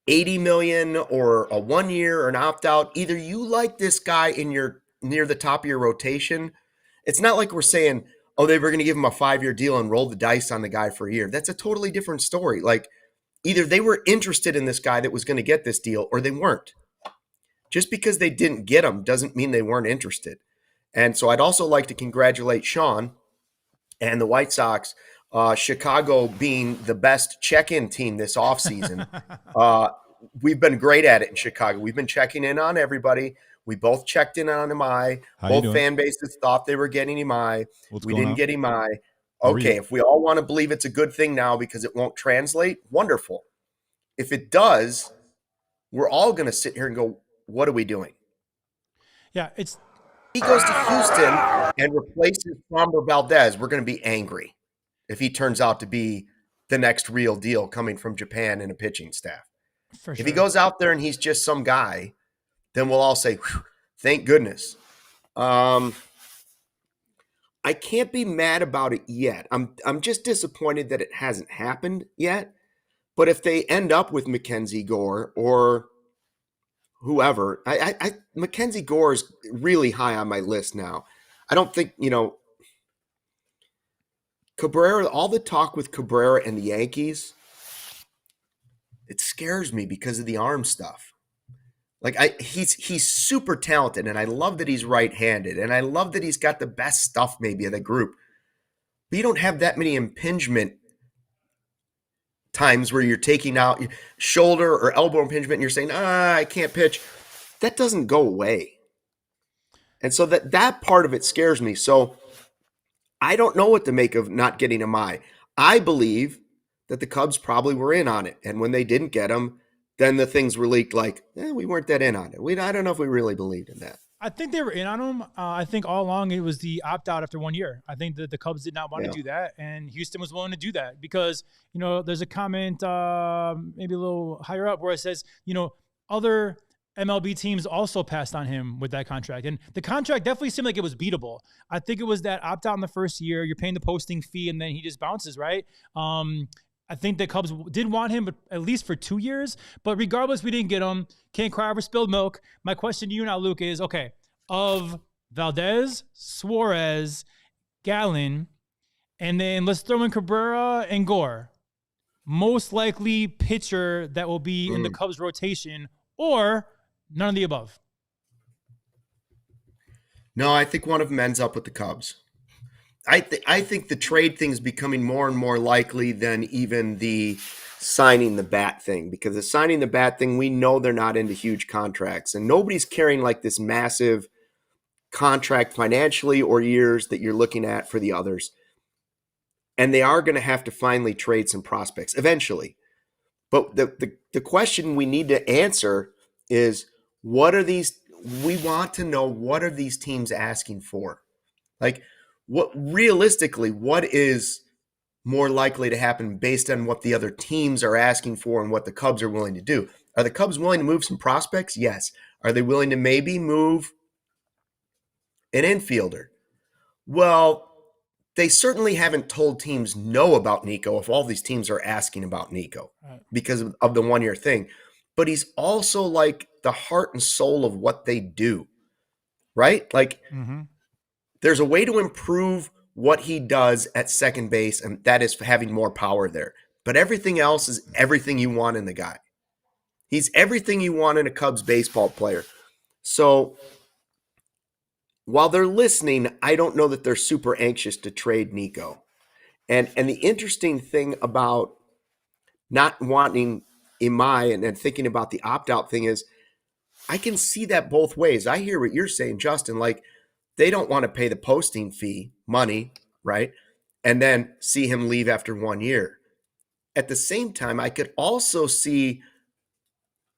80 million or a 1 year or an opt out. Either you like this guy in your near the top of your rotation. It's not like we're saying, oh, they were going to give him a 5-year deal and roll the dice on the guy for a year. That's a totally different story. Like, either they were interested in this guy that was going to get this deal or they weren't. Just because they didn't get him doesn't mean they weren't interested. And so I'd also like to congratulate Sean and the White Sox, Chicago being the best check-in team this offseason. We've been great at it in Chicago. We've been checking in on everybody. We both checked in on Imai. Both fan bases thought they were getting Imai. We didn't get Imai. Okay, if we all want to believe it's a good thing now because it won't translate, wonderful. If it does, we're all going to sit here and go, what are we doing? Yeah, he goes to Houston and replaces Framber Valdez, we're going to be angry if he turns out to be the next real deal coming from Japan and a pitching staff. For sure. If he goes out there and he's just some guy, then we'll all say, thank goodness. I can't be mad about it yet. I'm just disappointed that it hasn't happened yet. But if they end up with Mackenzie Gore or whoever, Mackenzie Gore is really high on my list now. I don't think, Cabrera, all the talk with Cabrera and the Yankees, it scares me because of the arm stuff. Like he's super talented, and I love that he's right-handed, and I love that he's got the best stuff maybe of the group. But you don't have that many impingement times where you're taking out your shoulder or elbow impingement and you're saying, I can't pitch. That doesn't go away. And so that part of it scares me. So I don't know what to make of not getting Imai. I believe that the Cubs probably were in on it. And when they didn't get him, then the things were leaked like, we weren't that in on it. I don't know if we really believed in that. I think they were in on him. I think all along it was the opt-out after 1 year. I think that the Cubs did not want to do that, and Houston was willing to do that because, there's a comment maybe a little higher up where it says, other MLB teams also passed on him with that contract. And the contract definitely seemed like it was beatable. I think it was that opt-out in the first year. You're paying the posting fee, and then he just bounces, right? I think the Cubs did want him, but at least for 2 years. But regardless, we didn't get him. Can't cry over spilled milk. My question to you now, Luke, is, okay, of Valdez, Suarez, Gallen, and then let's throw in Cabrera and Gore, most likely pitcher that will be in the Cubs rotation, or none of the above? No, I think one of them ends up with the Cubs. I think the trade thing is becoming more and more likely than even the signing the bat thing, because the signing the bat thing, we know they're not into huge contracts, and nobody's carrying like this massive contract financially or years that you're looking at for the others. And they are going to have to finally trade some prospects eventually. But the question we need to answer is, what are these? We want to know, what are these teams asking for? Like, what realistically, what is more likely to happen based on what the other teams are asking for and what the Cubs are willing to do? Are the Cubs willing to move some prospects? Yes. Are they willing to maybe move an infielder? Well, they certainly haven't told teams no about Nico if all these teams are asking about Nico because of the 1 year thing. But he's also like the heart and soul of what they do, right? Like, there's a way to improve what he does at second base, and that is having more power there. But everything else is everything you want in the guy. He's everything you want in a Cubs baseball player. So while they're listening, I don't know that they're super anxious to trade Nico. And the interesting thing about not wanting Imai and thinking about the opt-out thing is, I can see that both ways. I hear what you're saying, Justin. Like, they don't want to pay the posting fee money, right? And then see him leave after 1 year. At the same time, I could also see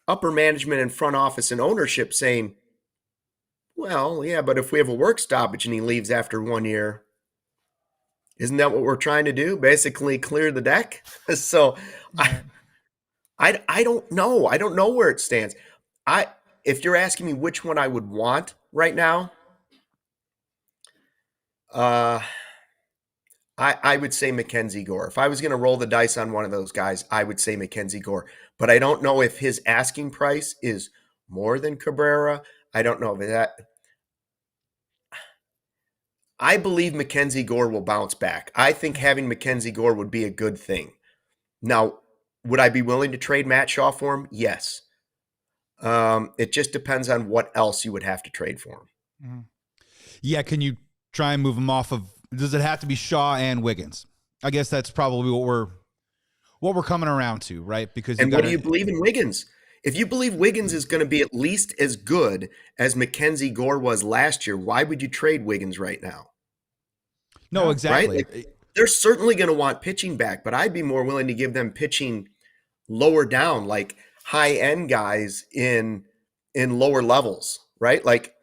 upper management and front office and ownership saying, well, yeah, but if we have a work stoppage and he leaves after 1 year, Isn't that what we're trying to do? Basically clear the deck. So I don't know. I don't know where it stands. If you're asking me which one I would want right now, I would say Mackenzie Gore. If I was going to roll the dice on one of those guys, I would say Mackenzie Gore. But I don't know if his asking price is more than Cabrera. I don't know if that. I believe Mackenzie Gore will bounce back. I think having Mackenzie Gore would be a good thing. Now, would I be willing to trade Matt Shaw for him? Yes. It just depends on what else you would have to trade for him. Mm-hmm. Yeah, can you try and move him off of? Does it have to be Shaw and Wiggins? I guess that's probably what we're coming around to, right? Because what do you believe in Wiggins? If you believe Wiggins is going to be at least as good as Mackenzie Gore was last year, why would you trade Wiggins right now? No, exactly. Right? They're certainly going to want pitching back, but I'd be more willing to give them pitching lower down, like high-end guys in lower levels, right? Like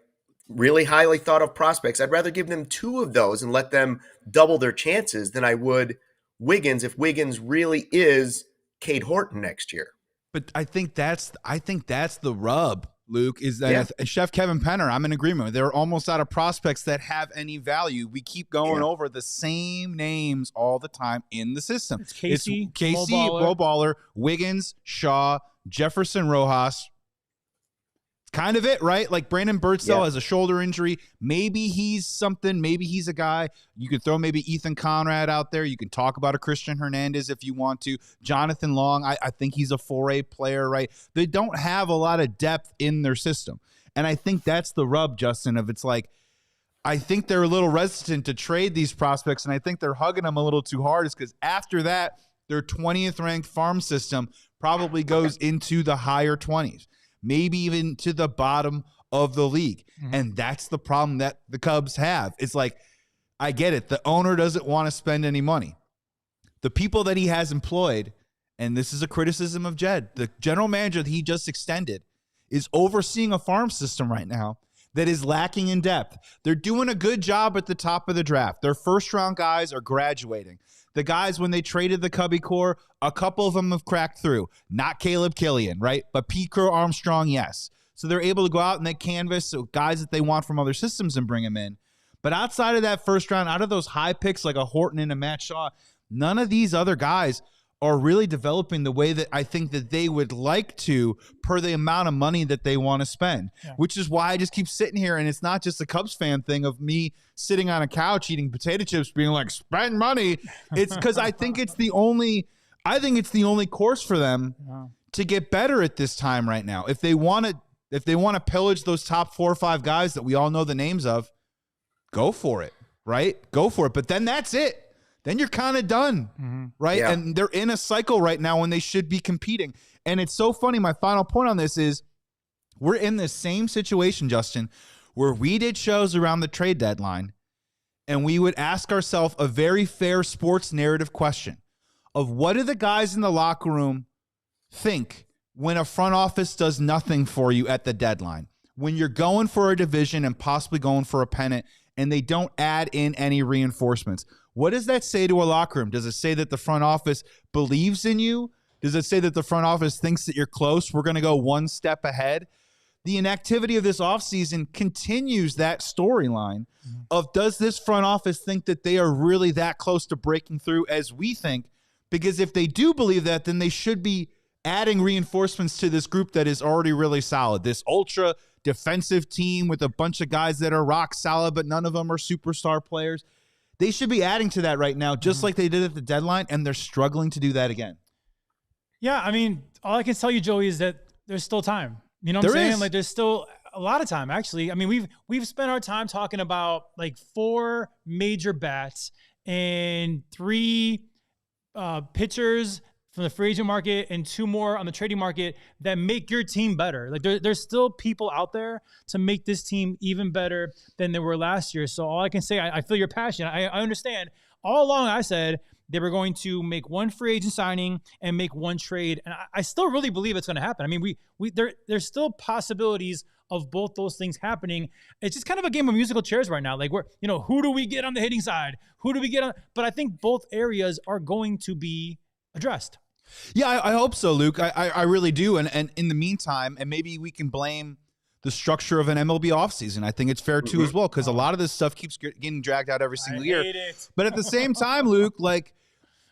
really highly thought of prospects. I'd rather give them 2 of those and let them double their chances than I would Wiggins if Wiggins really is Cade Horton next year. But I think that's the rub, Luke, is that Chef Kevin Penner, I'm in agreement. They're almost out of prospects that have any value. We keep going over the same names all the time in the system. It's Casey, Bo Baller, Wiggins, Shaw, Jefferson Rojas. It's kind of it, right? Like Brandon Birdsell has a shoulder injury. Maybe he's something. Maybe he's a guy. You could throw maybe Ethan Conrad out there. You can talk about a Christian Hernandez if you want to. Jonathan Long, I think he's a 4A player, right? They don't have a lot of depth in their system. And I think that's the rub, Justin, of it's like, I think they're a little resistant to trade these prospects, and I think they're hugging them a little too hard is because after that, their 20th ranked farm system probably goes into the higher 20s. Maybe even to the bottom of the league. Mm-hmm. And that's the problem that the Cubs have. It's like, I get it. The owner doesn't want to spend any money. The people that he has employed, and this is a criticism of Jed, the general manager that he just extended, is overseeing a farm system right now that is lacking in depth. They're doing a good job at the top of the draft. Their first-round guys are graduating. The guys, when they traded the Cubby core, a couple of them have cracked through. Not Caleb Killian, right? But Pete Crow Armstrong, yes. So they're able to go out and they canvas guys that they want from other systems and bring them in. But outside of that first round, out of those high picks like a Horton and a Matt Shaw, none of these other guys are really developing the way that I think that they would like to per the amount of money that they want to spend, which is why I just keep sitting here. And it's not just a Cubs fan thing of me sitting on a couch eating potato chips being like, spend money. It's because I think it's the only course for them to get better at this time right now. If they want to pillage those top 4 or 5 guys that we all know the names of, go for it, right? Go for it. But then that's it. Then you're kind of done, right? Yeah. And they're in a cycle right now when they should be competing. And it's so funny. My final point on this is we're in the same situation, Justin, where we did shows around the trade deadline, and we would ask ourselves a very fair sports narrative question of what do the guys in the locker room think when a front office does nothing for you at the deadline, when you're going for a division and possibly going for a pennant, and they don't add in any reinforcements. What does that say to a locker room? Does it say that the front office believes in you? Does it say that the front office thinks that you're close? We're going to go one step ahead. The inactivity of this offseason continues that storyline of does this front office think that they are really that close to breaking through as we think? Because if they do believe that, then they should be adding reinforcements to this group that is already really solid. This ultra defensive team with a bunch of guys that are rock solid, but none of them are superstar players. They should be adding to that right now, just like they did at the deadline, and they're struggling to do that again. Yeah, I mean, all I can tell you, Joey, is that there's still time. You know what I'm saying? Like, there's still a lot of time, actually. I mean, we've spent our time talking about, like, 4 major bats and 3 pitchers from the free agent market and 2 more on the trading market that make your team better. Like there's still people out there to make this team even better than they were last year. So all I can say, I feel your passion. I understand. All along I said they were going to make 1 free agent signing and make 1 trade. And I still really believe it's going to happen. I mean, there's still possibilities of both those things happening. It's just kind of a game of musical chairs right now. Like, who do we get on the hitting side? Who do we get on? But I think both areas are going to be addressed. Yeah, I hope so, Luke. I really do. And in the meantime, and maybe we can blame the structure of an MLB offseason. I think it's fair too as well, because a lot of this stuff keeps getting dragged out every single year. But at the same time, Luke, like,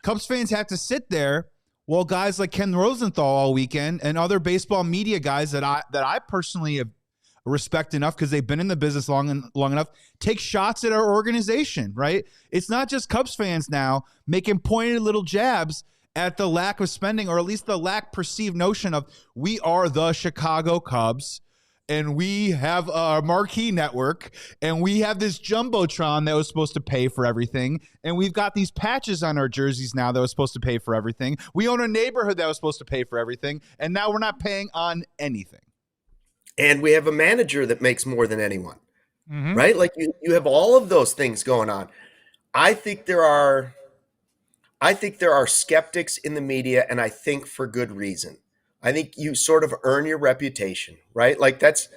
Cubs fans have to sit there while guys like Ken Rosenthal all weekend and other baseball media guys that I personally have respect enough because they've been in the business long enough take shots at our organization, right? It's not just Cubs fans now making pointed little jabs at the lack of spending, or at least the lack perceived notion of we are the Chicago Cubs and we have a marquee network and we have this Jumbotron that was supposed to pay for everything. And we've got these patches on our jerseys now that was supposed to pay for everything. We own a neighborhood that was supposed to pay for everything. And now we're not paying on anything. And we have a manager that makes more than anyone, right? Like you have all of those things going on. I think there are skeptics in the media, and I think for good reason. I think you sort of earn your reputation, right? Like that's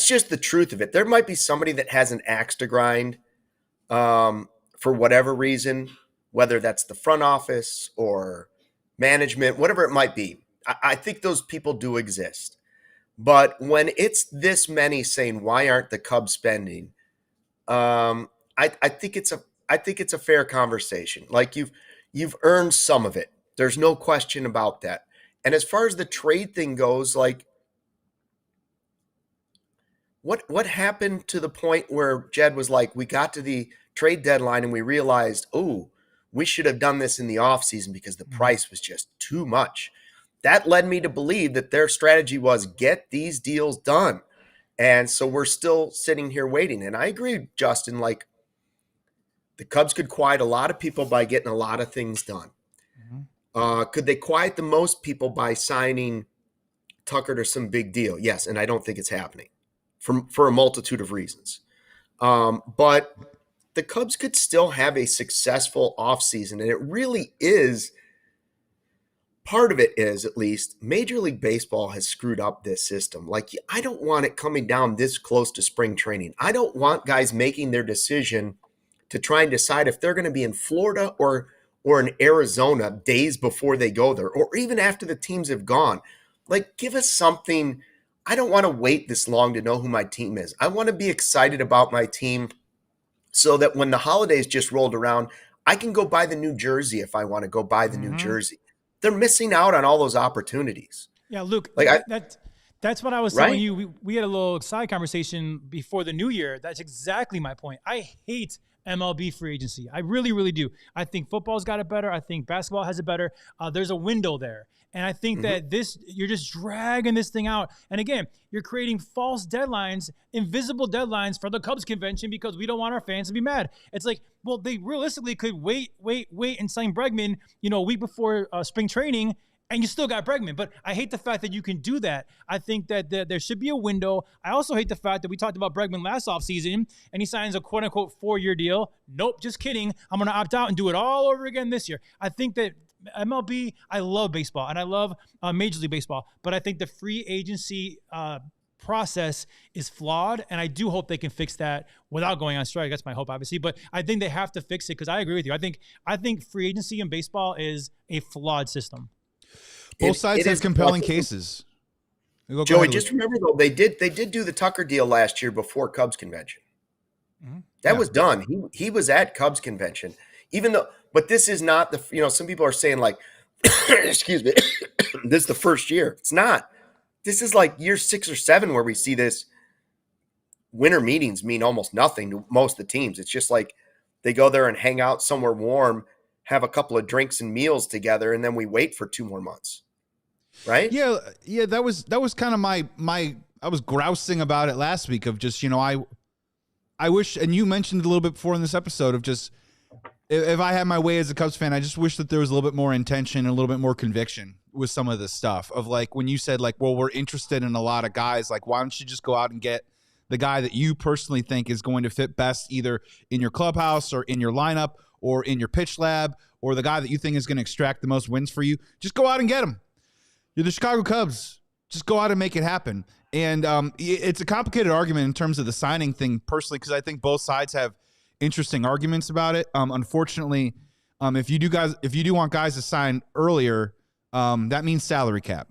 just the truth of it. There might be somebody that has an axe to grind for whatever reason, whether that's the front office or management, whatever it might be. I think those people do exist. But when it's this many saying, why aren't the Cubs spending? I think it's a fair conversation. Like you've earned some of it. There's no question about that. And as far as the trade thing goes, like what happened to the point where Jed was like, we got to the trade deadline and we realized, oh, we should have done this in the offseason because the price was just too much. That led me to believe that their strategy was get these deals done. And so we're still sitting here waiting. And I agree, Justin, like the Cubs could quiet a lot of people by getting a lot of things done. Could they quiet the most people by signing Tucker to some big deal? Yes, and I don't think it's happening for a multitude of reasons. But the Cubs could still have a successful offseason, and it really is – part of it is, at least, Major League Baseball has screwed up this system. Like, I don't want it coming down this close to spring training. I don't want guys making their decision to try and decide if they're going to be in Florida or in Arizona days before they go there, or even after the teams have gone. Like, give us something. I don't want to wait this long to know who my team is. I want to be excited about my team so that when the holidays just rolled around, I can go buy the new jersey if I want to go buy the new jersey. They're missing out on all those opportunities. Yeah, Luke, like that's what I was telling you. We had a little side conversation before the new year. That's exactly my point. I hate MLB free agency. I really, really do. I think football's got it better. I think basketball has it better. There's a window there. And I think that you're just dragging this thing out. And again, you're creating false deadlines, invisible deadlines for the Cubs convention because we don't want our fans to be mad. It's like, well, they realistically could wait and sign Bregman, a week before spring training, and you still got Bregman. But I hate the fact that you can do that. I think that there should be a window. I also hate the fact that we talked about Bregman last offseason, and he signs a quote-unquote 4-year deal. Nope, just kidding. I'm going to opt out and do it all over again this year. I think that MLB, I love baseball, and I love Major League Baseball, but I think the free agency process is flawed, and I do hope they can fix that without going on strike. That's my hope, obviously, but I think they have to fix it because I agree with you. I think free agency in baseball is a flawed system. Both sides have compelling cases. Joey, just remember though, they did do the Tucker deal last year before Cubs convention. That was done. He was at Cubs convention, even though. But this is not the. Some people are saying like, excuse me, this is the first year. It's not. This is like year 6 or 7 where we see this. Winter meetings mean almost nothing to most of the teams. It's just like they go there and hang out somewhere warm, have a couple of drinks and meals together, and then we wait for 2 more months. Right? Yeah. That was kind of my. I was grousing about it last week of just I wish, and you mentioned it a little bit before in this episode of just if I had my way as a Cubs fan, I just wish that there was a little bit more intention and a little bit more conviction with some of this stuff of like when you said like, well, we're interested in a lot of guys. Like, why don't you just go out and get the guy that you personally think is going to fit best either in your clubhouse or in your lineup or in your pitch lab or the guy that you think is going to extract the most wins for you? Just go out and get him. You're the Chicago Cubs. Just go out and make it happen. And it's a complicated argument in terms of the signing thing personally, because I think both sides have interesting arguments about it. Unfortunately, if you do want guys to sign earlier, that means salary cap.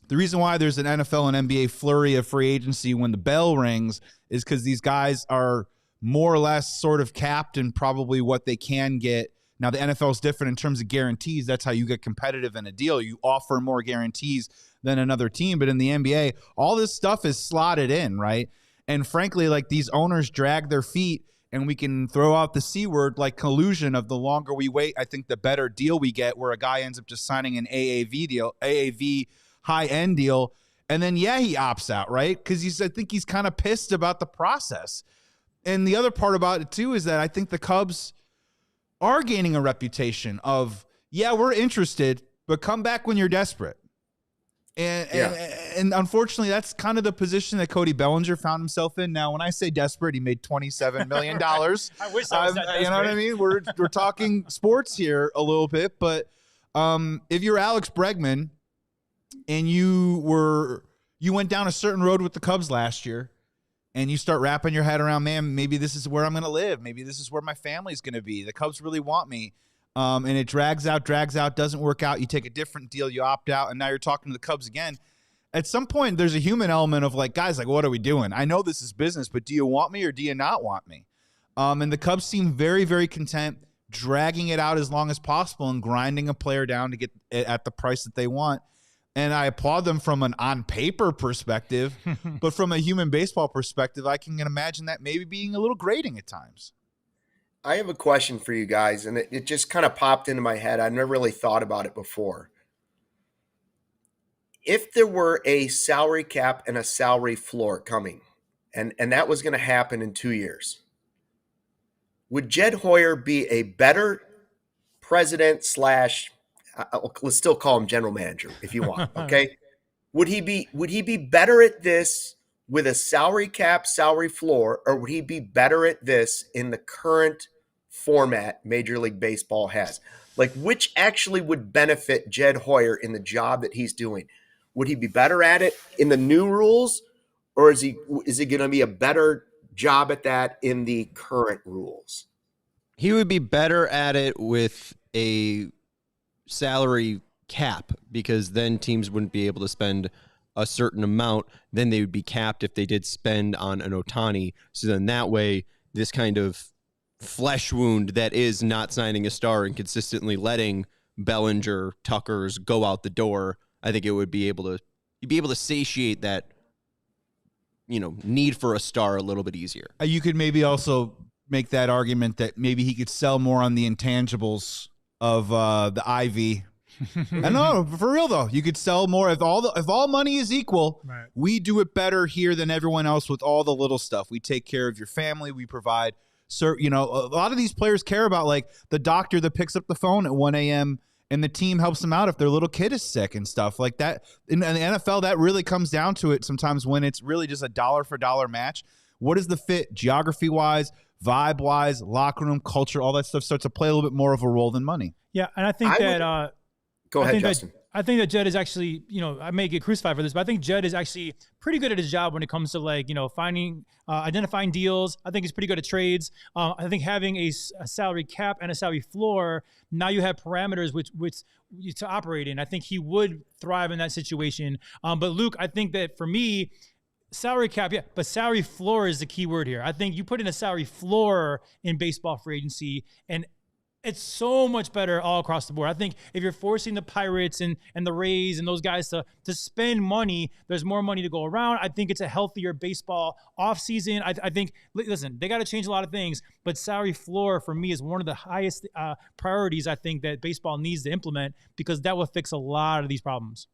The reason why there's an NFL and NBA flurry of free agency when the bell rings is because these guys are more or less sort of capped in probably what they can get. Now, the NFL is different in terms of guarantees. That's how you get competitive in a deal. You offer more guarantees than another team. But in the NBA, all this stuff is slotted in, right? And frankly, like, these owners drag their feet, and we can throw out the C word, like collusion, of the longer we wait, I think the better deal we get, where a guy ends up just signing an AAV high-end deal, and then, he opts out, right? Because I think he's kind of pissed about the process. And the other part about it, too, is that I think the Cubs are gaining a reputation of, we're interested, but come back when you're desperate. And unfortunately, that's kind of the position that Cody Bellinger found himself in. Now, when I say desperate, he made $27 million. I wish I was that desperate. You know what I mean? We're talking sports here a little bit, but if you're Alex Bregman and you went down a certain road with the Cubs last year, and you start wrapping your head around, man, maybe this is where I'm going to live. Maybe this is where my family's going to be. The Cubs really want me. And it drags out, doesn't work out. You take a different deal, you opt out, and now you're talking to the Cubs again. At some point, there's a human element of, like, guys, like, what are we doing? I know this is business, but do you want me or do you not want me? And the Cubs seem very, very content dragging it out as long as possible and grinding a player down to get it at the price that they want. And I applaud them from an on-paper perspective, but from a human baseball perspective, I can imagine that maybe being a little grating at times. I have a question for you guys, and it just kind of popped into my head. I never really thought about it before. If there were a salary cap and a salary floor coming, and that was going to happen in 2 years, would Jed Hoyer be a better president / let's still call him general manager if you want, okay? Would he be better at this with a salary cap, salary floor, or would he be better at this in the current format Major League Baseball has? Like, which actually would benefit Jed Hoyer in the job that he's doing? Would he be better at it in the new rules, or is he going to be a better job at that in the current rules? He would be better at it with a salary cap, because then teams wouldn't be able to spend a certain amount. Then they would be capped if they did spend on an Ohtani. So then that way, this kind of flesh wound that is not signing a star and consistently letting Bellinger, Tuckers go out the door, I think it would be able to, you'd be able to satiate that, need for a star a little bit easier. You could maybe also make that argument that maybe he could sell more on the intangibles of the Ivy. I know, for real though, you could sell more if all money is equal. Right. We do it better here than everyone else with all the little stuff. We take care of your family. We provide. So a lot of these players care about, like, the doctor that picks up the phone at 1 a.m. and the team helps them out if their little kid is sick and stuff like that. In the NFL, that really comes down to it sometimes when it's really just a dollar for dollar match. What is the fit geography wise, vibe wise, locker room culture, all that stuff starts to play a little bit more of a role than money. Yeah, and I think go ahead, Justin. I think that Jed is actually, I may get crucified for this, but I think Jed is actually pretty good at his job when it comes to, like, finding, identifying deals. I think he's pretty good at trades. I think having a salary cap and a salary floor, now you have parameters which to operate in. I think he would thrive in that situation. But Luke, I think that for me, salary cap, yeah, but salary floor is the key word here. I think you put in a salary floor in baseball free agency, and it's so much better all across the board. I think if you're forcing the Pirates and the Rays and those guys to spend money, there's more money to go around. I think it's a healthier baseball offseason. I think, listen, they got to change a lot of things, but salary floor for me is one of the highest priorities I think that baseball needs to implement, because that will fix a lot of these problems.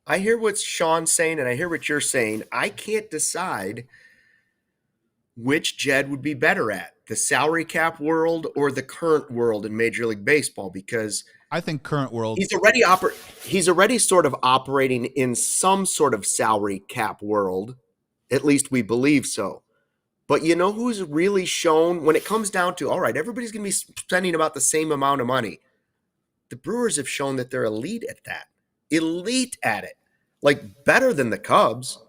I hear what Sean's saying, and I hear what you're saying. I can't decide which Jed would be better at, the salary cap world or the current world in Major League Baseball, because I think current world. He's already sort of operating in some sort of salary cap world. At least we believe so. But you know who's really shown when it comes down to, all right, everybody's going to be spending about the same amount of money. The Brewers have shown that they're elite at that. Elite at it. Like, better than the Cubs.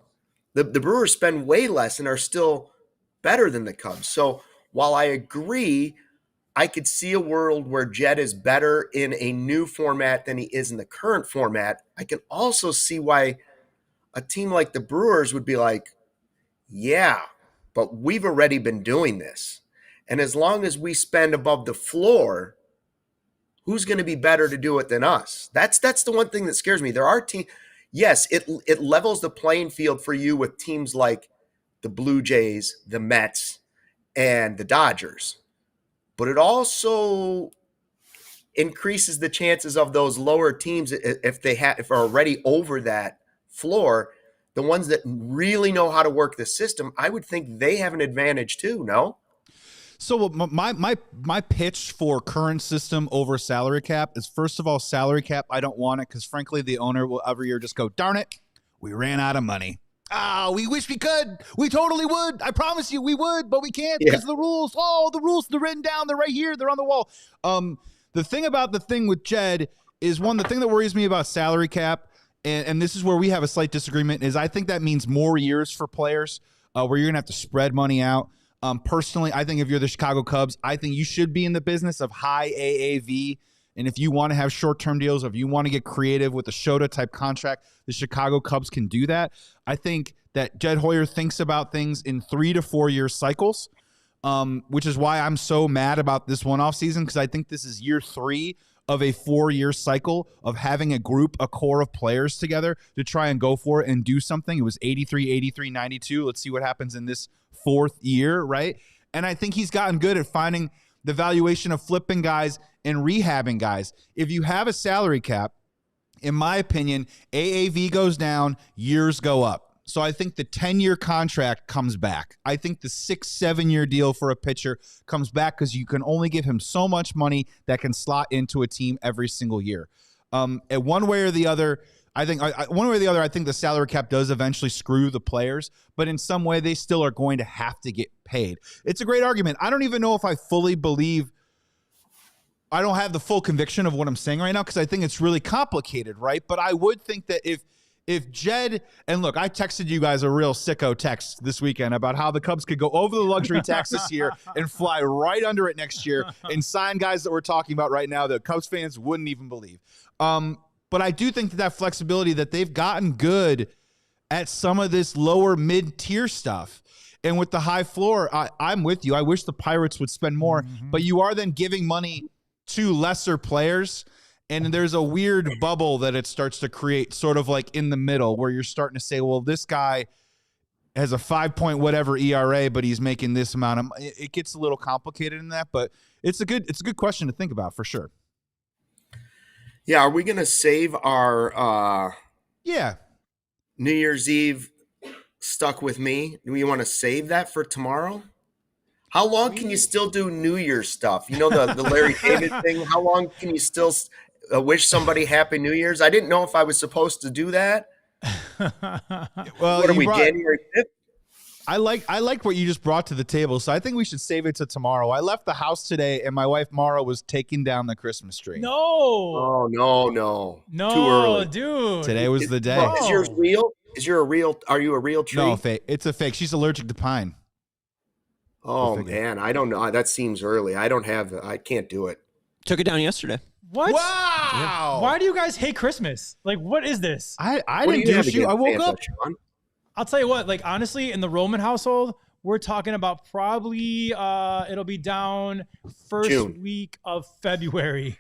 The Brewers spend way less and are still better than the Cubs. So while I agree, I could see a world where Jed is better in a new format than he is in the current format. I can also see why a team like the Brewers would be like, yeah, but we've already been doing this. And as long as we spend above the floor, who's going to be better to do it than us? That's the one thing that scares me. There are teams, yes, it levels the playing field for you with teams like the Blue Jays, the Mets, and the Dodgers. But it also increases the chances of those lower teams, if are already over that floor, the ones that really know how to work the system, I would think they have an advantage too, no? So my pitch for current system over salary cap is, first of all, salary cap, I don't want it because, frankly, the owner will every year just go, darn it, we ran out of money. We wish we could. We totally would. I promise you we would, but we can't because of the rules. Oh, the rules, they're written down. They're right here. They're on the wall. The thing about the thing with Jed is, the thing that worries me about salary cap, and this is where we have a slight disagreement, is I think that means more years for players where you're going to have to spread money out. Personally, I think if you're the Chicago Cubs, I think you should be in the business of high AAV. And if you want to have short-term deals, or if you want to get creative with a Shota-type contract, the Chicago Cubs can do that. I think that Jed Hoyer thinks about things in 3 to 4 year cycles, which is why I'm so mad about this one-off season, because I think this is year 3 of a 4-year cycle of having a core of players together to try and go for it and do something. It was 83, 83, 92. Let's see what happens in this 4th year, right? And I think he's gotten good at finding the valuation of flipping guys and rehabbing guys. If you have a salary cap, in my opinion, AAV goes down, years go up. So I think the 10-year contract comes back. I think the 6-7 year deal for a pitcher comes back because you can only give him so much money that can slot into a team every single year. And one way or the other, I think the salary cap does eventually screw the players, but in some way they still are going to have to get paid. It's a great argument. I don't even know if I fully believe. I don't have the full conviction of what I'm saying right now because I think it's really complicated, right? But I would think that if Jed, and look, I texted you guys a real sicko text this weekend about how the Cubs could go over the luxury tax this year and fly right under it next year and sign guys that we're talking about right now that Cubs fans wouldn't even believe. But I do think that flexibility, that they've gotten good at some of this lower mid-tier stuff. And with the high floor, I'm with you. I wish the Pirates would spend more, but you are then giving money to lesser players. And there's a weird bubble that it starts to create, sort of like in the middle, where you're starting to say, well, this guy has a 5 whatever ERA, but he's making this amount. It gets a little complicated in that, but it's a good question to think about for sure. Yeah, are we going to save our New Year's Eve stuck with me? Do we want to save that for tomorrow? How long can you still do New Year's stuff? You know, the Larry David thing? How long can you still wish somebody Happy New Year's? I didn't know if I was supposed to do that. Well, what are we, January 5th? I like what you just brought to the table, so I think we should save it to tomorrow. I left the house today, and my wife Mara was taking down the Christmas tree. No. Oh, no. No, too early, dude. Today was the day. Bro, is yours real? Are you a real tree? No, fake. It's a fake. She's allergic to pine. Oh man, I don't know. That seems early. I can't do it. Took it down yesterday. What? Wow. Yeah. Why do you guys hate Christmas? Like, what is this? I didn't do shoot. I woke up. I'll tell you what, like, honestly, in the Roman household, we're talking about probably it'll be down June. Week of February.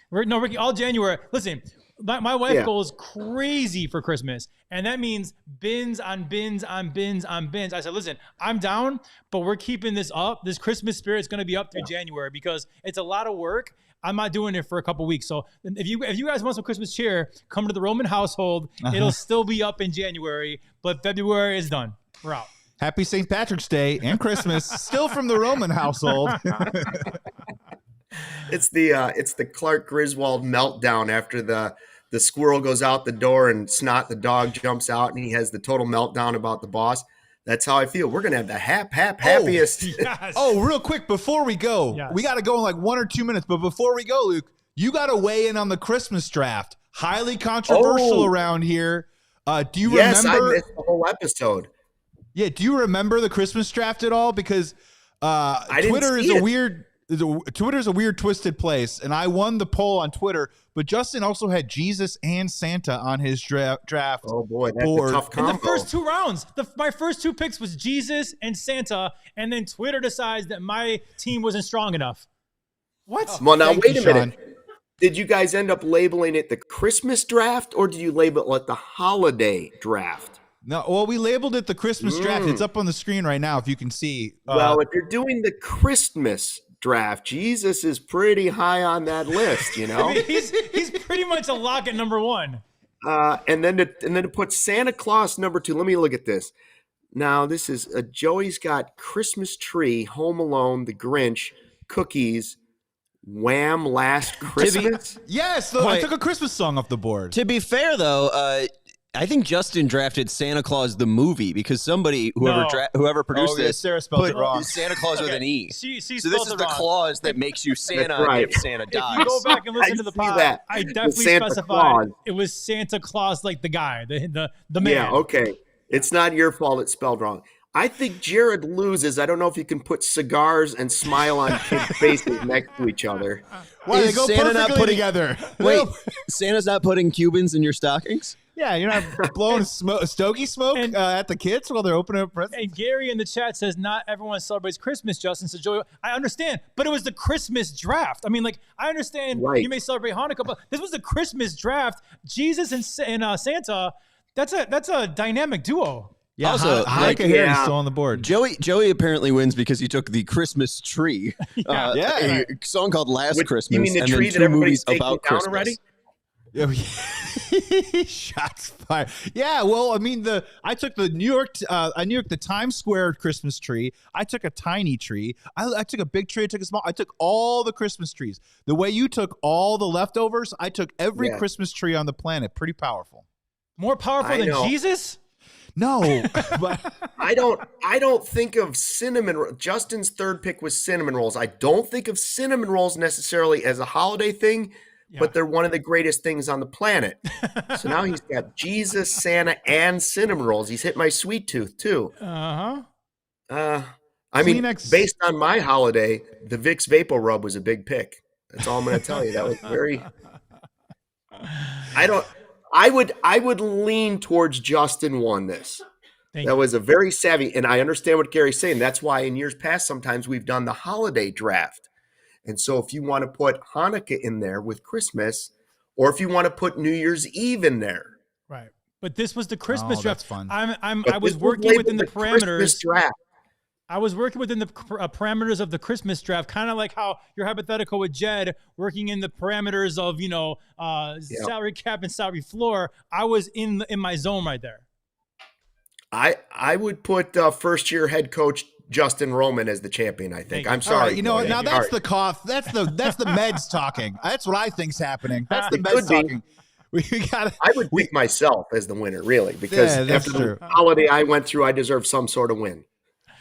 Ricky, all January. Listen, my wife goes crazy for Christmas, and that means bins on bins on bins on bins. I said, listen, I'm down, but we're keeping this up. This Christmas spirit is going to be up through January because it's a lot of work. I'm not doing it for a couple weeks. So if you guys want some Christmas cheer, come to the Roman household. It'll still be up in January, but February is done. We're out. Happy St. Patrick's Day and Christmas, still from the Roman household. It's the Clark Griswold meltdown after the squirrel goes out the door and Snot the dog jumps out and he has the total meltdown about the boss. That's how I feel. We're going to have the happiest. Yes. Oh, real quick, before we go, we got to go in like 1 or 2 minutes. But before we go, Luke, you got to weigh in on the Christmas draft. Highly controversial around here. Do you remember? Yes, I missed the whole episode. Yeah. Do you remember the Christmas draft at all? Because Twitter is a weird, twisted place. And I won the poll on Twitter, but Justin also had Jesus and Santa on his draft. Oh boy, that's board. a tough combo. In the first 2 rounds, my first 2 picks was Jesus and Santa, and then Twitter decides that my team wasn't strong enough. What? Well, now wait a minute. Did you guys end up labeling it the Christmas draft, or did you label it the holiday draft? No, well, we labeled it the Christmas draft. It's up on the screen right now, if you can see. Well, if you're doing the Christmas draft, Jesus is pretty high on that list, you know. I mean, he's pretty much a lock at number 1. And then to put Santa Claus number 2. Let me look at this. Now this is Joey's got Christmas Tree, Home Alone, The Grinch, Cookies, Wham! Last Christmas. Yes, I took a Christmas song off the board. To be fair, though, I think Justin drafted Santa Claus the movie because whoever produced this Sarah spelled it put wrong. Santa Claus with an E. She So this spelled is it the wrong. clause that makes you Santa right. if Santa dies. If you go back and listen to the see pod, that. I The definitely Santa specified Claus. it was Santa Claus, like the guy, the man. Yeah, okay. It's not your fault it's spelled wrong. I think Jared loses. I don't know if you can put cigars and smile on kids' faces next to each other. Why, they Is go Santa not perfectly putting- together. Wait, Santa's not putting Cubans in your stockings? Yeah, you're not blowing stogie smoke at the kids while they're opening up presents. And Gary in the chat says, not everyone celebrates Christmas, Justin. So Joey, I understand, but it was the Christmas draft. I mean, like, I understand you may celebrate Hanukkah, but this was the Christmas draft. Jesus and Santa, that's a dynamic duo. Yeah, Also, Hanukkah here is still on the board. Joey apparently wins because he took the Christmas Tree, a song called Last Christmas, You mean the and tree then that 2 movies everybody's taking about down Christmas. already? Shots fired. Yeah, well, I mean, I took the New York, the Times Square Christmas tree. I took a tiny tree. I took a big tree. I took a small. I took all the Christmas trees. The way you took all the leftovers, I took every Christmas tree on the planet. Pretty powerful. More powerful than Jesus? No, but I don't think of cinnamon. Justin's third pick was cinnamon rolls. I don't think of cinnamon rolls necessarily as a holiday thing, but they're one of the greatest things on the planet. So now he's got Jesus, Santa, and cinnamon rolls. He's hit my sweet tooth too. I mean, based on my holiday, the Vicks Vapor Rub was a big pick. That's all I'm going to tell you. That was very. I would lean towards Justin won this. That was a very savvy, and I understand what Gary's saying. That's why in years past, sometimes we've done the holiday draft. And so if you want to put Hanukkah in there with Christmas, or if you want to put New Year's Eve in there. Right. But this was the Christmas draft. That's fun. I was working within the parameters. Draft. I was working within the parameters of the Christmas draft, kind of like how your hypothetical with Jed working in the parameters of, salary cap and salary floor. I was in my zone right there. I would put first-year head coach Justin Roman as the champion, I think. I'm sorry. Right, now that's the cough. That's the meds talking. That's what I think's happening. That's the meds talking. I would pick myself as the winner, really, because after the holiday I went through, I deserve some sort of win.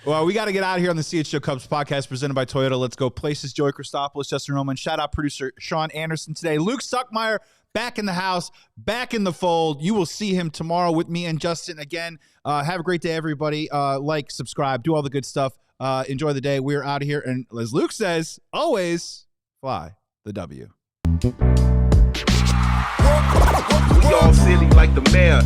Well, we got to get out of here on the CHGO Cubs podcast presented by Toyota. Let's go places. Joey Christopoulos, Justin Roman. Shout out producer Sean Anderson today. Luke Stuckmeyer back in the house, back in the fold. You will see him tomorrow with me and Justin again. Have a great day, everybody. Like, subscribe, do all the good stuff. Enjoy the day. We're out of here. And as Luke says, always fly the W. We all silly like the mayor.